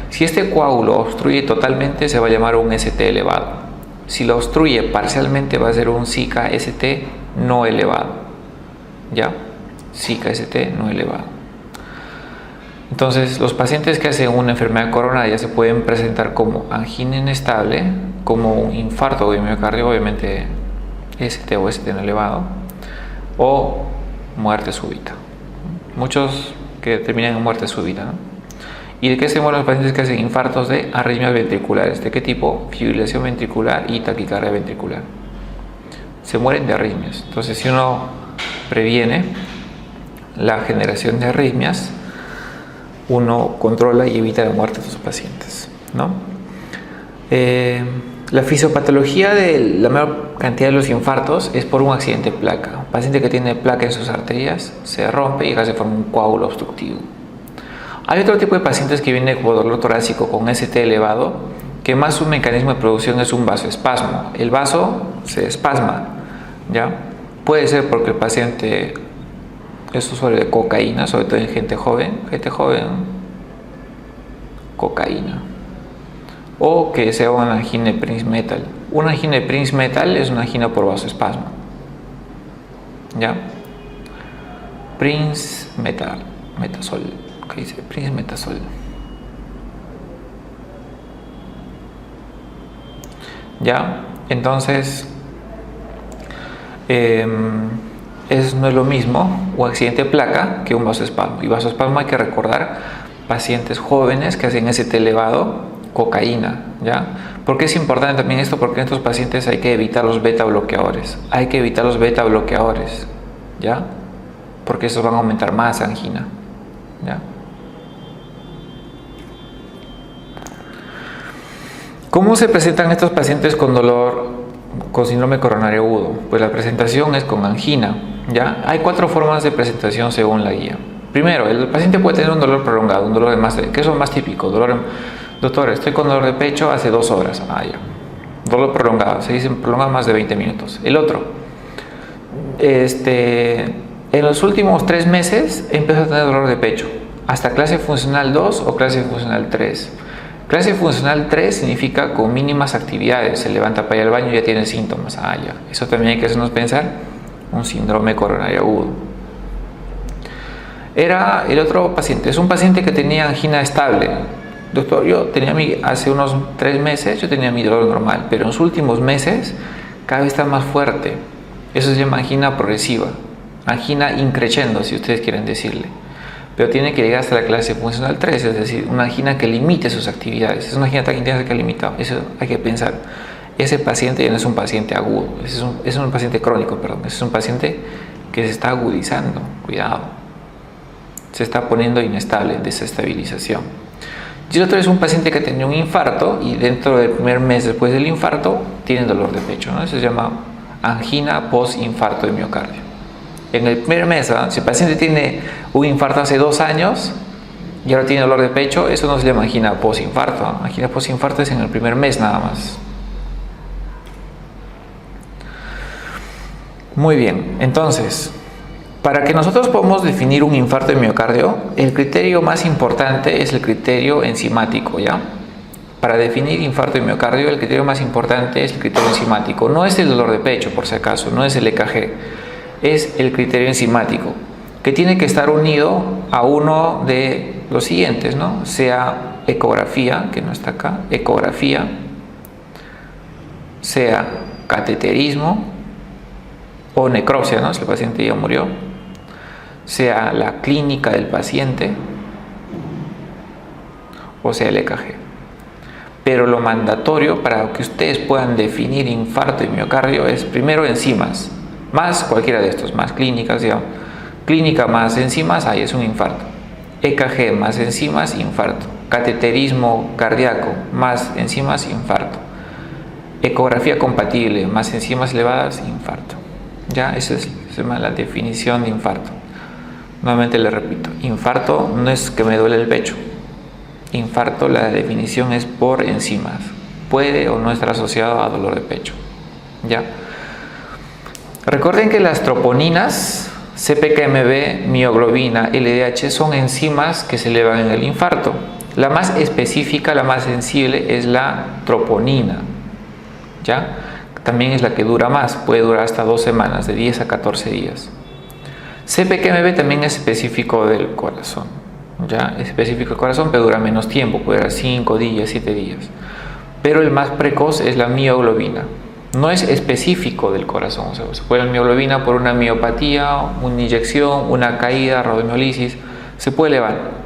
Si este coágulo obstruye totalmente se va a llamar un ST elevado. Si lo obstruye parcialmente va a ser un SICA-ST no elevado. ¿Ya? SICA-ST no elevado. Entonces, los pacientes que hacen una enfermedad coronaria se pueden presentar como angina inestable, como un infarto de miocardio, obviamente ST o ST no elevado, o muerte súbita. Muchos que terminan en muerte súbita, ¿no? ¿Y de qué se mueren los pacientes que hacen infartos? De arritmias ventriculares. ¿De qué tipo? Fibrilación ventricular y taquicardia ventricular. Se mueren de arritmias. Entonces, si uno previene la generación de arritmias, uno controla y evita la muerte de sus pacientes, ¿no? La fisiopatología de la mayor cantidad de los infartos es por un accidente de placa. Un paciente que tiene placa en sus arterias se rompe y acá se forma un coágulo obstructivo. Hay otro tipo de pacientes que vienen con dolor torácico con ST elevado, que más su mecanismo de producción es un vasoespasmo. El vaso se espasma, ¿ya? Puede ser porque el paciente es usuario de cocaína, sobre todo en gente joven, cocaína. O que sea una angina de Prince-Metal. Una angina de Prince-Metal es una angina por vasoespasmo, ¿ya? Prince-Metal, metasol. ¿Qué dice? Prince-Metasol. ¿Ya? Entonces, no es lo mismo un accidente de placa que un vasoespasmo. Y vasoespasmo hay que recordar pacientes jóvenes que hacen ST elevado, cocaína, ¿ya? ¿Por qué es importante también esto? Porque en estos pacientes hay que evitar los beta bloqueadores. ¿Ya? Porque estos van a aumentar más angina, ¿ya? ¿Cómo se presentan estos pacientes con dolor, con síndrome coronario agudo? Pues la presentación es con angina, ¿ya? Hay 4 formas de presentación según la guía. Primero, el paciente puede tener un dolor prolongado, un dolor de más de... ¿Qué es lo más típico? Doctor, estoy con dolor de pecho hace 2 horas. Ya. Dolor prolongado, se dice prolongado más de 20 minutos. El otro, en los últimos 3 meses empezó a tener dolor de pecho, hasta clase funcional 2 o clase funcional 3. Clase funcional 3 significa con mínimas actividades, se levanta para ir al baño y ya tiene síntomas. Ya. Eso también hay que hacernos pensar, un síndrome coronario agudo. Era el otro paciente, es un paciente que tenía angina estable. Doctor, hace unos 3 meses yo tenía mi dolor normal, pero en los últimos meses cada vez está más fuerte. Eso se llama angina progresiva, angina increciendo, si ustedes quieren decirle. Pero tiene que llegar hasta la clase funcional 3, es decir, una angina que limite sus actividades. Es una angina tan intensa que ha limitado. Eso hay que pensar. Ese paciente ya no es un paciente agudo, es un paciente crónico, es un paciente que se está agudizando. Cuidado. Se está poniendo inestable, desestabilización. Y el otro es un paciente que tenía un infarto y dentro del primer mes después del infarto tiene dolor de pecho, ¿no? Eso se llama angina post-infarto de miocardio. En el primer mes, si el paciente tiene un infarto hace 2 años y ahora tiene dolor de pecho, eso no se llama angina post-infarto. Angina post-infarto es en el primer mes nada más. Muy bien, entonces, para que nosotros podamos definir un infarto de miocardio, el criterio más importante es el criterio enzimático, ¿ya? Para definir infarto de miocardio, el criterio más importante es el criterio enzimático. No es el dolor de pecho, por si acaso, no es el EKG, es el criterio enzimático, que tiene que estar unido a uno de los siguientes, ¿no? Sea ecografía, que no está acá, ecografía, sea cateterismo o necropsia, ¿no? Si el paciente ya murió, sea la clínica del paciente o sea el EKG. Pero lo mandatorio para que ustedes puedan definir infarto y miocardio es primero enzimas, más cualquiera de estos, más clínicas, digamos. Clínica más enzimas, ahí es un infarto. EKG más enzimas, infarto. Cateterismo cardíaco más enzimas, infarto. Ecografía compatible más enzimas elevadas, infarto. Ya, esa es la definición de infarto. Nuevamente le repito, infarto no es que me duele el pecho. Infarto, la definición es por enzimas. Puede o no estar asociado a dolor de pecho. ¿Ya? Recuerden que las troponinas, CPKMB, mioglobina, LDH son enzimas que se elevan en el infarto. La más específica, la más sensible es la troponina. ¿Ya? También es la que dura más, puede durar hasta 2 semanas, de 10 a 14 días. CPKMB también es específico del corazón. Ya, es específico del corazón, pero dura menos tiempo, puede durar 5 días, 7 días. Pero el más precoz es la mioglobina. No es específico del corazón, o sea, se puede la mioglobina por una miopatía, una inyección, una caída, radiomiolisis, se puede elevar.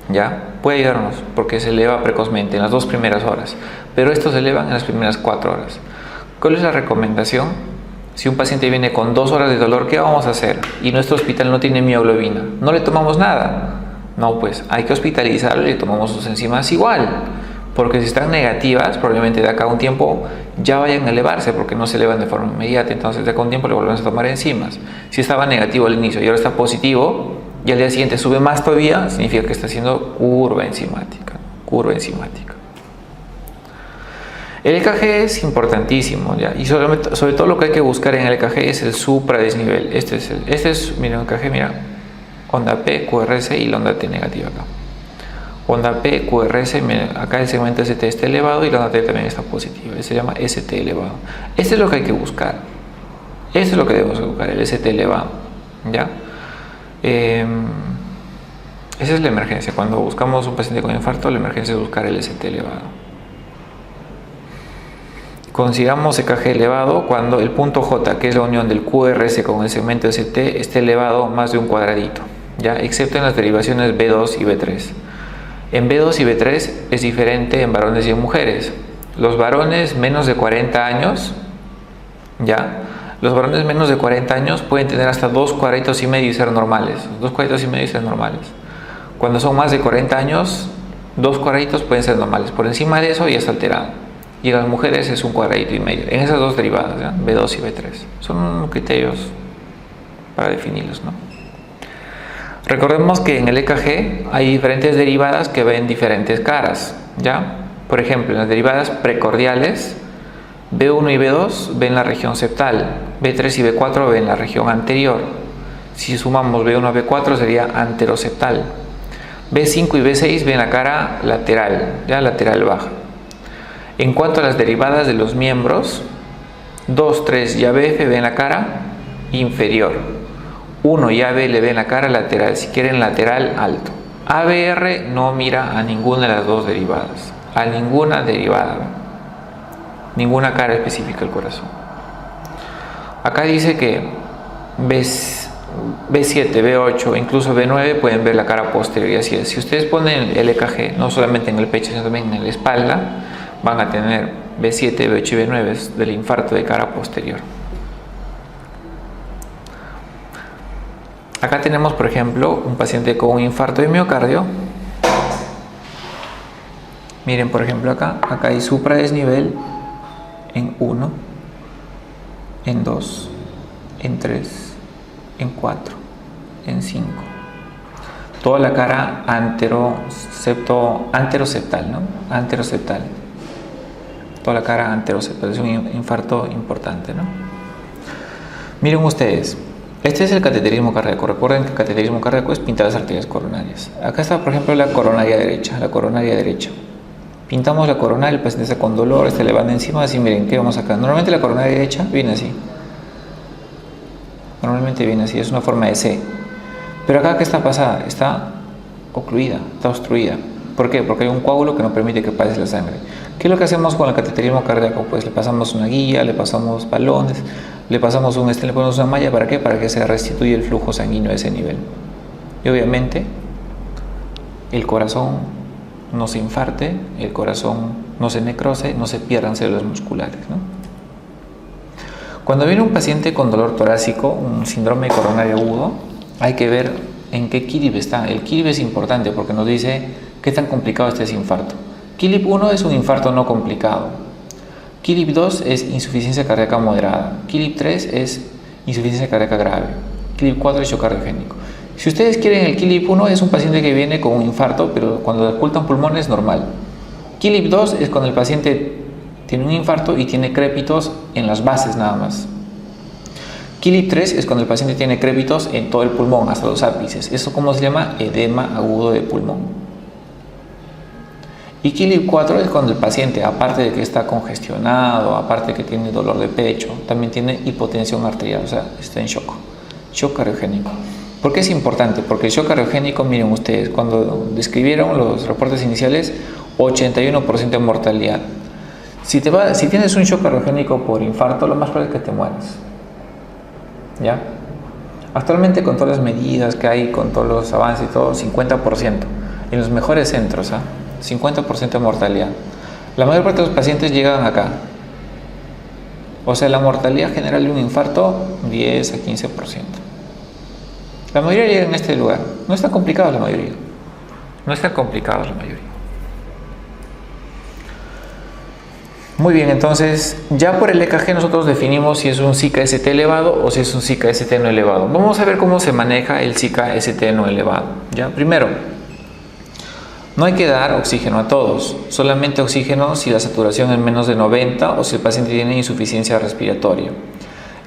¿Ya? Puede ayudarnos porque se eleva precozmente en las 2 primeras horas, pero estos se elevan en las primeras 4 horas. ¿Cuál es la recomendación? Si un paciente viene con 2 horas de dolor, ¿qué vamos a hacer? Y nuestro hospital no tiene mioglobina, no le tomamos nada. No, pues hay que hospitalizarlo y le tomamos sus enzimas igual, porque si están negativas, probablemente de acá a un tiempo ya vayan a elevarse, porque no se elevan de forma inmediata, entonces de acá a un tiempo le volvemos a tomar enzimas. Si estaba negativo al inicio y ahora está positivo, y al día siguiente sube más todavía, significa que está haciendo curva enzimática. El EKG es importantísimo, ¿ya? Y sobre todo lo que hay que buscar en el EKG es el supradesnivel. Este es, miren, el EKG, mira, onda P, QRS y la onda T negativa acá. Onda P, QRS, acá el segmento ST está elevado y la onda T también está positiva. Se llama ST elevado. Este es lo que hay que buscar. Eso es lo que debemos buscar, el ST elevado. ¿Ya? Esa es la emergencia. Cuando buscamos un paciente con infarto, la emergencia es buscar el ST elevado. Consigamos EKG elevado cuando el punto J, que es la unión del QRS con el segmento ST, esté elevado más de un cuadradito. ¿Ya? Excepto en las derivaciones B2 y B3. En B2 y B3 es diferente en varones y en mujeres. Los varones menos de 40 años, ¿ya? Los varones menos de 40 años pueden tener hasta 2 cuadraditos y medio y ser normales. 2 cuadraditos y medio y ser normales. Cuando son más de 40 años, 2 cuadraditos pueden ser normales. Por encima de eso ya está alterado. Y en las mujeres es un cuadradito y medio. En esas 2 derivadas, ¿ya? B2 y B3. Son criterios para definirlos, ¿no? Recordemos que en el EKG hay diferentes derivadas que ven diferentes caras, ¿ya? Por ejemplo, en las derivadas precordiales, B1 y B2 ven la región septal, B3 y B4 ven la región anterior. Si sumamos B1 a B4 sería anteroseptal. B5 y B6 ven la cara lateral, ya lateral baja. En cuanto a las derivadas de los miembros, 2, 3 y ABF ven la cara inferior. 1 y AB le ven la cara lateral, si quieren lateral alto. ABR no mira a ninguna de las 2 derivadas, a ninguna derivada, ninguna cara específica del corazón. Acá dice que B7, B8, incluso B9 pueden ver la cara posterior y así es. Si ustedes ponen el EKG, no solamente en el pecho, sino también en la espalda, van a tener B7, B8 y B9 del infarto de cara posterior. Acá tenemos, por ejemplo, un paciente con un infarto de miocardio. Miren, por ejemplo, acá hay supradesnivel en 1, en 2, en 3, en 4, en 5. Toda la cara anteroseptal, ¿no? Anteroseptal. Toda la cara anteroseptal. Es un infarto importante, ¿no? Miren ustedes. Este es el cateterismo cardíaco. Recuerden que el cateterismo cardíaco es pintar las arterias coronarias. Acá está, por ejemplo, la coronaria derecha. Pintamos la coronaria, el paciente está con dolor, está elevando encima, así miren, ¿qué vamos acá? Normalmente la coronaria derecha viene así. Es una forma de C. Pero acá, ¿qué está pasada? Está ocluida, está obstruida. ¿Por qué? Porque hay un coágulo que no permite que pase la sangre. ¿Qué es lo que hacemos con el cateterismo cardíaco? Pues le pasamos una guía, le pasamos balones, le pasamos le ponemos una malla. ¿Para qué? Para que se restituya el flujo sanguíneo a ese nivel. Y obviamente el corazón no se infarte, el corazón no se necrose, no se pierdan células musculares, ¿no? Cuando viene un paciente con dolor torácico, un síndrome coronario agudo, hay que ver en qué KILIP está. El KILIP es importante porque nos dice qué tan complicado este es infarto. KILIP 1 es un infarto no complicado. KILIP 2 es insuficiencia cardíaca moderada. KILIP 3 es insuficiencia cardíaca grave. KILIP 4 es shock cardiogénico. Si ustedes quieren, el KILIP 1 es un paciente que viene con un infarto, pero cuando le ocultan pulmones es normal. KILIP 2 es cuando el paciente tiene un infarto y tiene crépitos en las bases nada más. KILIP 3 es cuando el paciente tiene crépitos en todo el pulmón, hasta los ápices. ¿Eso cómo se llama? Edema agudo de pulmón. Y KILIP 4 es cuando el paciente, aparte de que está congestionado, aparte de que tiene dolor de pecho, también tiene hipotensión arterial, o sea, está en shock cardiogénico. ¿Por qué es importante? Porque el shock cardiogénico, miren ustedes, cuando describieron los reportes iniciales, 81% de mortalidad. Si tienes un shock cardiogénico por infarto, lo más probable es que te mueras. ¿Ya? Actualmente, con todas las medidas que hay, con todos los avances y todo, 50%. En los mejores centros, 50% de mortalidad. La mayor parte de los pacientes llegan acá. O sea, la mortalidad general de un infarto, 10 a 15%. La mayoría llega en este lugar. No está complicado la mayoría. No está complicado la mayoría. Muy bien, entonces ya por el EKG nosotros definimos si es un SICA-ST elevado o si es un SICA-ST no elevado. Vamos a ver cómo se maneja el SICA-ST no elevado. ¿Ya? Primero, no hay que dar oxígeno a todos, solamente oxígeno si la saturación es menos de 90 o si el paciente tiene insuficiencia respiratoria.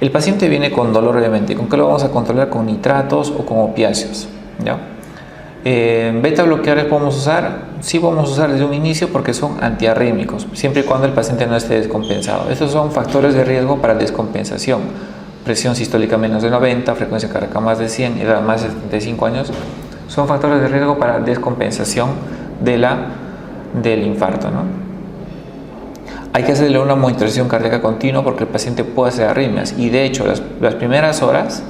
El paciente viene con dolor, obviamente. ¿Con qué lo vamos a controlar? Con nitratos o con opiáceos. ¿Ya? Beta bloqueadores podemos usar, sí podemos usar desde un inicio porque son antiarrítmicos, siempre y cuando el paciente no esté descompensado. Estos son factores de riesgo para descompensación: presión sistólica menos de 90, frecuencia cardíaca más de 100, edad más de 75 años. Son factores de riesgo para descompensación del infarto, ¿no? Hay que hacerle una monitorización cardíaca continua porque el paciente puede hacer arritmias, y de hecho las primeras horas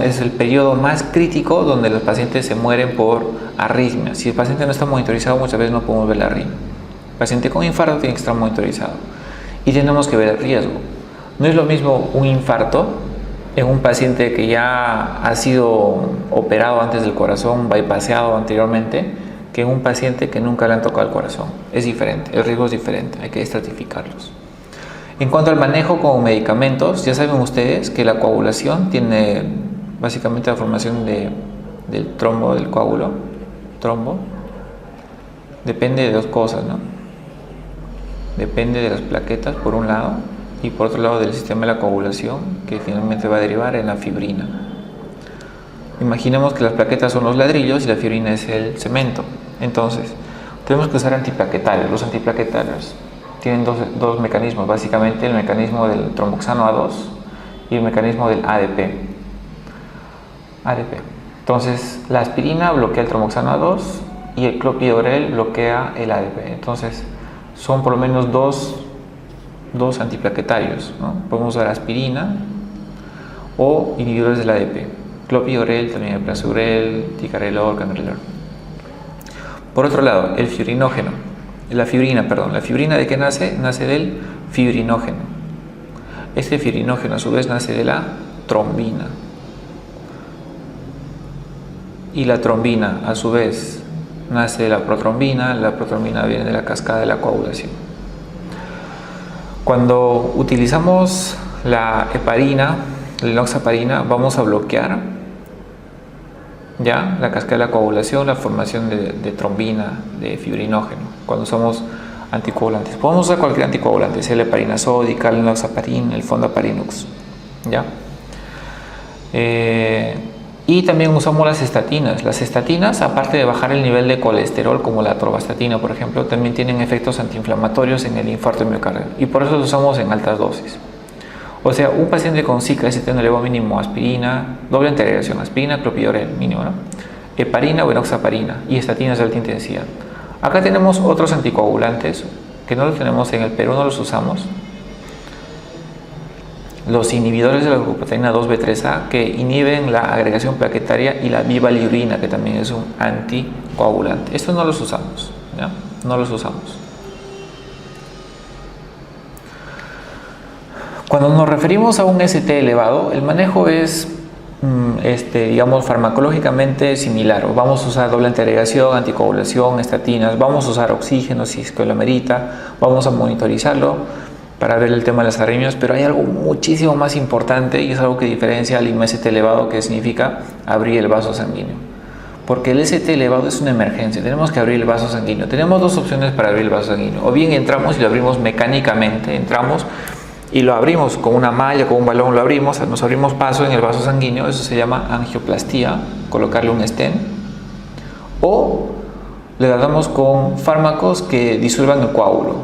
es el periodo más crítico donde los pacientes se mueren por arritmias. Si el paciente no está monitorizado, muchas veces no podemos ver la arritmia. El paciente con infarto tiene que estar monitorizado y tenemos que ver el riesgo. No es lo mismo un infarto en un paciente que ya ha sido operado antes del corazón, bypaseado anteriormente, que en un paciente que nunca le han tocado el corazón. Es diferente, el riesgo es diferente, hay que estratificarlos. En cuanto al manejo con medicamentos, ya saben ustedes que la coagulación tiene básicamente la formación del trombo, del coágulo. Trombo depende de dos cosas, ¿no? Depende de las plaquetas por un lado y por otro lado del sistema de la coagulación, que finalmente va a derivar en la fibrina. Imaginemos que las plaquetas son los ladrillos y la fibrina es el cemento. Entonces, tenemos que usar antiplaquetarios. Los antiplaquetarios tienen dos mecanismos, básicamente el mecanismo del tromboxano A2 y el mecanismo del ADP. Entonces, la aspirina bloquea el tromboxano A2 y el clopidogrel bloquea el ADP. Entonces, son por lo menos dos antiplaquetarios, ¿no? Podemos usar aspirina o inhibidores del ADP. Clopidogrel, también el prasugrel, ticagrelor, cangrelor. Por otro lado, el fibrinógeno. La fibrina, ¿de qué nace? Nace del fibrinógeno. Este fibrinógeno a su vez nace de la trombina. Y la trombina a su vez nace de la protrombina viene de la cascada de la coagulación. Cuando utilizamos la heparina, la enoxaparina, vamos a bloquear ya la cascada de la coagulación, la formación de trombina, de fibrinógeno, cuando usamos anticoagulantes. Podemos usar cualquier anticoagulante, sea la heparina sódica, el enoxaparin, el fondaparinux, ¿ya? Y también usamos las estatinas. Las estatinas, aparte de bajar el nivel de colesterol, como la atorvastatina, por ejemplo, también tienen efectos antiinflamatorios en el infarto miocardial, y por eso los usamos en altas dosis. O sea, un paciente con SICA-ST no elevado mínimo, aspirina, doble integración, aspirina, clopidogrel mínimo, ¿no? Heparina o enoxaparina y estatinas de alta intensidad. Acá tenemos otros anticoagulantes que no los tenemos en el Perú, no los usamos. Los inhibidores de la glucoproteína 2B3A, que inhiben la agregación plaquetaria, y la bivalirudina, que también es un anticoagulante. Estos no los usamos, ¿ya? No los usamos. Cuando nos referimos a un ST elevado, el manejo es digamos, farmacológicamente similar. Vamos a usar doble antiagregación, anticoagulación, estatinas, vamos a usar oxígeno si es que lo amerita, vamos a monitorizarlo para ver el tema de las arritmias, pero hay algo muchísimo más importante, y es algo que diferencia al IMST elevado, que significa abrir el vaso sanguíneo. Porque el ST elevado es una emergencia, tenemos que abrir el vaso sanguíneo. Tenemos dos opciones para abrir el vaso sanguíneo: o bien entramos y lo abrimos mecánicamente, entramos y lo abrimos con una malla, con un balón, lo abrimos, nos abrimos paso en el vaso sanguíneo, eso se llama angioplastía, colocarle un stent, o le damos con fármacos que disuelvan el coágulo,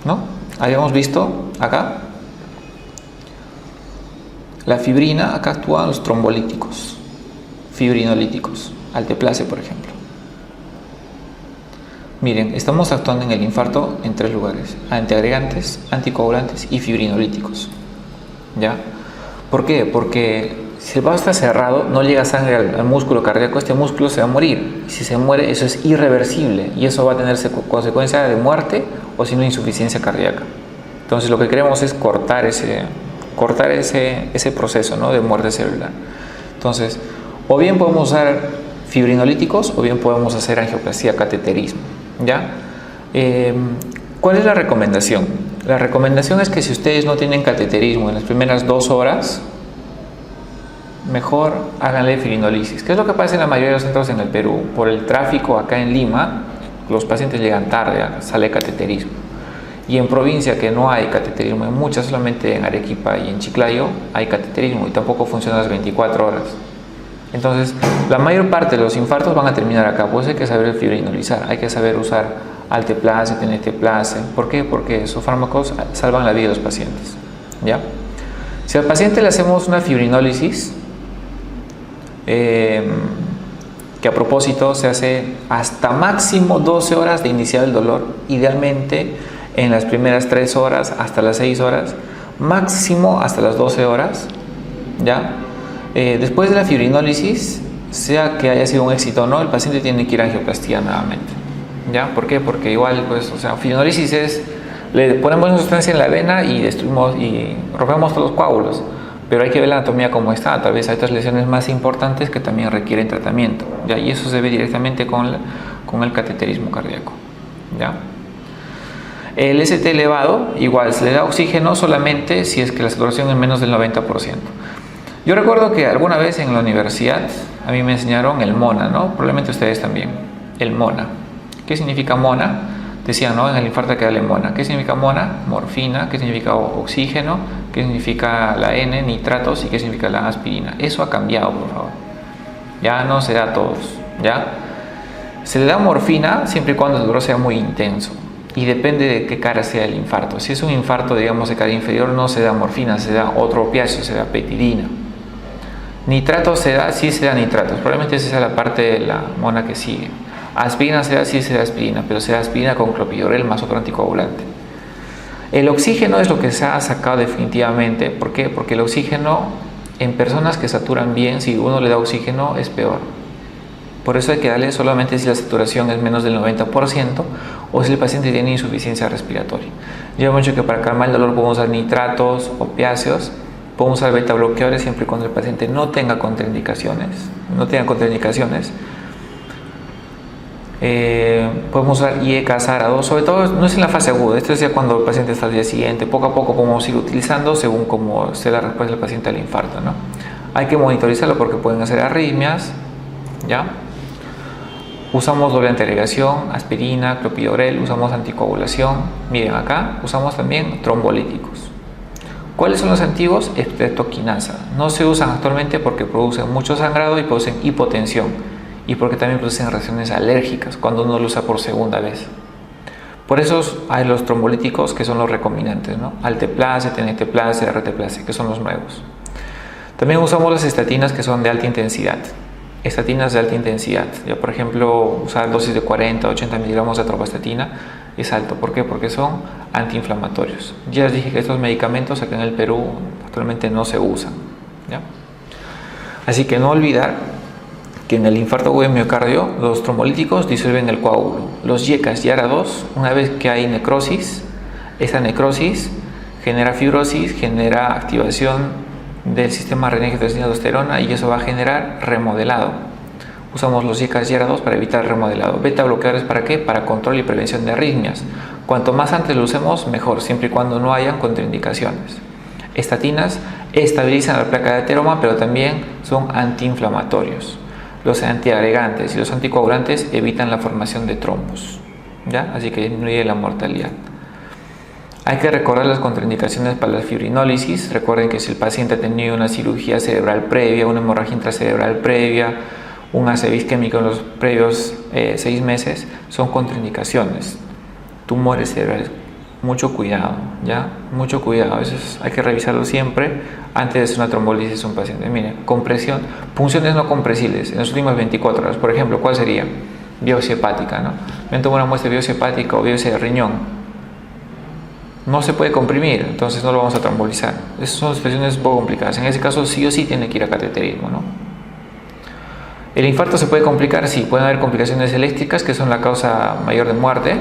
¿no? Habíamos visto acá la fibrina, acá actúan los trombolíticos, fibrinolíticos, alteplase por ejemplo. Miren, estamos actuando en el infarto en tres lugares: antiagregantes, anticoagulantes y fibrinolíticos. ¿Ya? ¿Por qué? Porque si el vaso está cerrado, no llega sangre al músculo cardíaco, este músculo se va a morir. Y si se muere, eso es irreversible, y eso va a tener consecuencia de muerte, o si no, insuficiencia cardíaca. Entonces lo que queremos es cortar ese proceso, ¿no?, de muerte celular. Entonces, o bien podemos usar fibrinolíticos, o bien podemos hacer angioplastía, cateterismo. ¿Ya? ¿Cuál es la recomendación? La recomendación es que si ustedes no tienen cateterismo en las primeras 2 horas, mejor háganle fibrinolisis. ¿Qué es lo que pasa en la mayoría de los centros en el Perú? Por el tráfico acá en Lima, los pacientes llegan tarde, sale cateterismo. Y en provincia que no hay cateterismo, en muchas, solamente en Arequipa y en Chiclayo hay cateterismo, y tampoco funciona las 24 horas. Entonces, la mayor parte de los infartos van a terminar acá. Pues hay que saber fibrinolizar, hay que saber usar alteplase, tenesteplase. ¿Por qué? Porque esos fármacos salvan la vida de los pacientes. ¿Ya? Si al paciente le hacemos una fibrinólisis, que a propósito se hace hasta máximo 12 horas de iniciar el dolor, idealmente en las primeras 3 horas hasta las 6 horas, máximo hasta las 12 horas, ¿ya? Después de la fibrinólisis, sea que haya sido un éxito o no, el paciente tiene que ir a angioplastía nuevamente. ¿Ya? ¿Por qué? Porque igual, pues, o sea, fibrinólisis es, le ponemos una sustancia en la vena y destruimos y rompemos todos los coágulos, pero hay que ver la anatomía como está. Tal vez hay otras lesiones más importantes que también requieren tratamiento, ¿ya? Y eso se ve directamente con el cateterismo cardíaco, ¿ya? El ST elevado, igual, se le da oxígeno solamente si es que la saturación es menos del 90%. Yo recuerdo que alguna vez en la universidad a mí me enseñaron el MONA, ¿no? Probablemente ustedes también. El MONA. ¿Qué significa MONA? Decían, ¿no?, en el infarto hay que darle MONA. ¿Qué significa MONA? Morfina. ¿Qué significa oxígeno? ¿Qué significa la N? Nitratos. ¿Y qué significa la aspirina? Eso ha cambiado, por favor. Ya no se da a todos, ¿ya? Se le da morfina siempre y cuando el dolor sea muy intenso. Y depende de qué cara sea el infarto. Si es un infarto, digamos, de cara inferior, no se da morfina, se da otro opiáceo, se da petidina. Nitratos se da, sí se da nitratos, probablemente esa sea la parte de la MONA que sigue. Aspirina se da, sí se da aspirina, pero se da aspirina con clopidogrel más otro anticoagulante. El oxígeno es lo que se ha sacado definitivamente. ¿Por qué? Porque el oxígeno en personas que saturan bien, si uno le da oxígeno, es peor. Por eso hay que darle solamente si la saturación es menos del 90% o si el paciente tiene insuficiencia respiratoria. Yo he dicho que para calmar el dolor podemos usar nitratos, opiáceos. Podemos usar beta bloqueadores siempre y cuando el paciente no tenga contraindicaciones. Podemos usar IECA, SARA-2, sobre todo no es en la fase aguda, esto es ya cuando el paciente está al día siguiente. Poco a poco podemos ir utilizando según cómo esté la respuesta del paciente al infarto, ¿no? Hay que monitorizarlo porque pueden hacer arritmias, ¿ya? Usamos doble antiagregación, aspirina, clopidogrel, usamos anticoagulación. Miren acá, usamos también trombolíticos. ¿Cuáles son los antiguos? Estreptoquinasa. No se usan actualmente porque producen mucho sangrado y producen hipotensión, y porque también producen reacciones alérgicas cuando uno lo usa por segunda vez. Por eso hay los trombolíticos que son los recombinantes, ¿no? Alteplase, tenesteplase, RTplase, que son los nuevos. También usamos las estatinas que son de alta intensidad, estatinas de alta intensidad. Ya, por ejemplo, usar dosis de 40 o 80 miligramos de atorvastatina es alto. ¿Por qué? Porque son antiinflamatorios. Ya les dije que estos medicamentos acá en el Perú actualmente no se usan, ¿ya? Así que no olvidar que en el infarto agudo de miocardio los trombolíticos disuelven el coágulo. Los YECAS y ARA2, una vez que hay necrosis, esa necrosis genera fibrosis, genera activación del sistema renina-angiotensina-aldosterona y eso va a generar remodelado. Usamos los YECAS y ARA2 para evitar el remodelado. Beta bloqueadores, ¿para qué? Para control y prevención de arritmias. Cuanto más antes lo usemos, mejor, siempre y cuando no hayan contraindicaciones. Estatinas estabilizan la placa de ateroma, pero también son antiinflamatorios. Los antiagregantes y los anticoagulantes evitan la formación de trombos, ¿ya? Así que disminuye la mortalidad. Hay que recordar las contraindicaciones para la fibrinólisis. Recuerden que si el paciente ha tenido una cirugía cerebral previa, una hemorragia intracerebral previa, un ACV isquémico en los previos 6 meses, son contraindicaciones. Tumores cerebrales, mucho cuidado, ¿ya? Mucho cuidado. A veces hay que revisarlo siempre antes de hacer una trombolisis a un paciente. Miren, compresión, punciones no compresibles en las últimas 24 horas. Por ejemplo, ¿cuál sería? Biopsia hepática, ¿no? Me tomo una muestra de biopsia hepática o biopsia de riñón. No se puede comprimir, entonces no lo vamos a trombolizar. Esas son situaciones un poco complicadas. En ese caso sí o sí tiene que ir a cateterismo, ¿no? ¿El infarto se puede complicar? Sí, pueden haber complicaciones eléctricas, que son la causa mayor de muerte,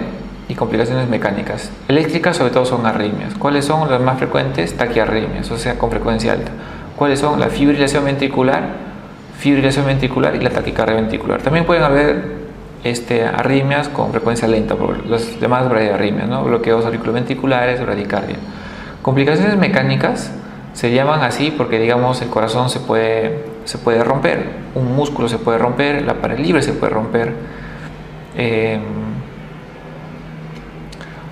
y complicaciones mecánicas. Eléctricas sobre todo son arritmias. ¿Cuáles son las más frecuentes? Taquiarritmias, o sea, con frecuencia alta. ¿Cuáles son? La fibrilación ventricular y la taquicardia ventricular. También pueden haber arritmias con frecuencia lenta, por las demás bradiarritmias, ¿no? Bloqueos auriculoventriculares, bradicardia. Complicaciones mecánicas se llaman así porque, digamos, el corazón se puede romper, un músculo se puede romper, la pared libre se puede romper,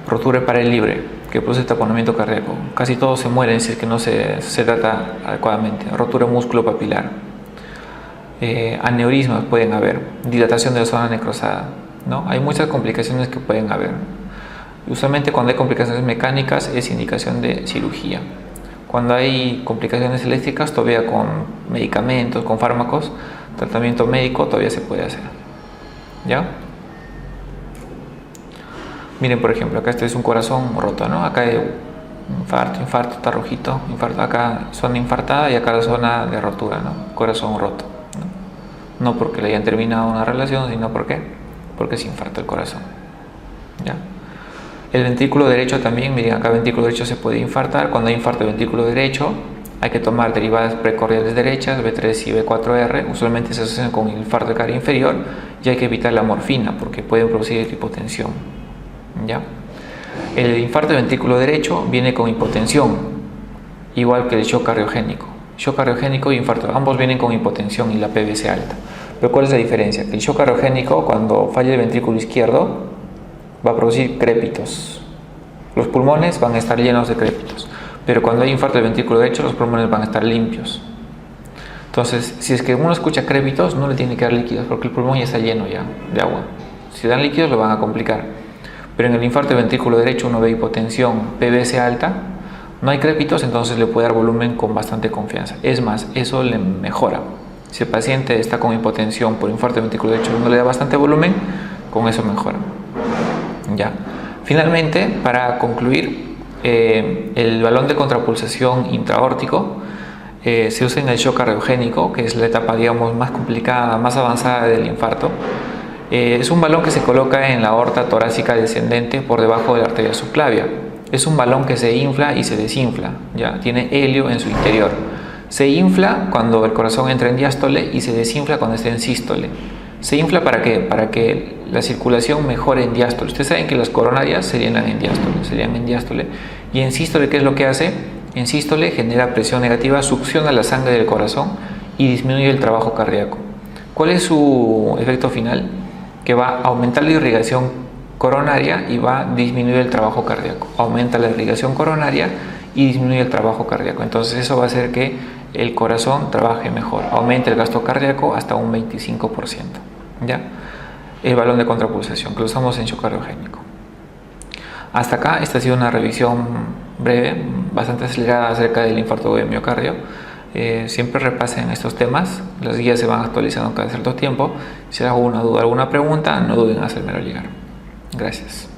rotura de pared libre que produce taponamiento cardíaco. Casi todos se mueren si es que no se trata adecuadamente. Rotura de músculo papilar. Aneurismas pueden haber, dilatación de la zona necrosada, ¿no? Hay muchas complicaciones que pueden haber. Usualmente cuando hay complicaciones mecánicas es indicación de cirugía. Cuando hay complicaciones eléctricas, todavía con medicamentos, con fármacos, tratamiento médico todavía se puede hacer, ¿ya? Miren, por ejemplo, acá este es un corazón roto, ¿no? Acá hay infarto, está rojito, infarto, acá zona infartada y acá la zona de rotura, ¿no? Corazón roto. No porque le hayan terminado una relación, sino porque se infarta el corazón, ¿ya? El ventrículo derecho también, miren, acá el ventrículo derecho se puede infartar. Cuando hay infarto del ventrículo derecho hay que tomar derivadas precordiales derechas, B3 y B4R, usualmente se asocian con infarto de cardia inferior, y hay que evitar la morfina porque pueden producir hipotensión, ¿ya? El infarto del ventrículo derecho viene con hipotensión, igual que el shock cardiogénico. Shock cardiogénico y infarto, ambos vienen con hipotensión y la PVC alta. Pero ¿cuál es la diferencia? Que el shock cardiogénico, cuando falla el ventrículo izquierdo, va a producir crépitos. Los pulmones van a estar llenos de crépitos. Pero cuando hay infarto del ventrículo derecho, los pulmones van a estar limpios. Entonces, si es que uno escucha crépitos, no le tiene que dar líquidos porque el pulmón ya está lleno ya de agua. Si dan líquidos, lo van a complicar. Pero en el infarto del ventrículo derecho uno ve hipotensión, PVC alta, no hay crépitos, entonces le puede dar volumen con bastante confianza. Es más, eso le mejora. Si el paciente está con hipotensión por infarto del ventrículo derecho, uno le da bastante volumen, con eso mejora. Ya. Finalmente, para concluir, el balón de contrapulsación intraórtico se usa en el shock cardiogénico, que es la etapa, digamos, más complicada, más avanzada del infarto. Es un balón que se coloca en la aorta torácica descendente por debajo de la arteria subclavia. Es un balón que se infla y se desinfla, ¿ya? Tiene helio en su interior. Se infla cuando el corazón entra en diástole y se desinfla cuando está en sístole. ¿Se infla para qué? Para que la circulación mejore en diástole. Ustedes saben que las coronarias se llenan en diástole, y en sístole, ¿qué es lo que hace? En sístole genera presión negativa, succiona la sangre del corazón y disminuye el trabajo cardíaco. ¿Cuál es su efecto final? Que va a aumentar la irrigación coronaria y va a disminuir el trabajo cardíaco. Aumenta la irrigación coronaria y disminuye el trabajo cardíaco. Entonces eso va a hacer que el corazón trabaje mejor, aumente el gasto cardíaco hasta un 25%. ¿Ya? El balón de contrapulsación que lo usamos en shock cardiogénico. Hasta acá, esta ha sido una revisión breve, bastante acelerada acerca del infarto de miocardio. Siempre repasen estos temas, las guías se van actualizando cada cierto tiempo. Si hay alguna duda, alguna pregunta, no duden en hacérmelo llegar. Gracias.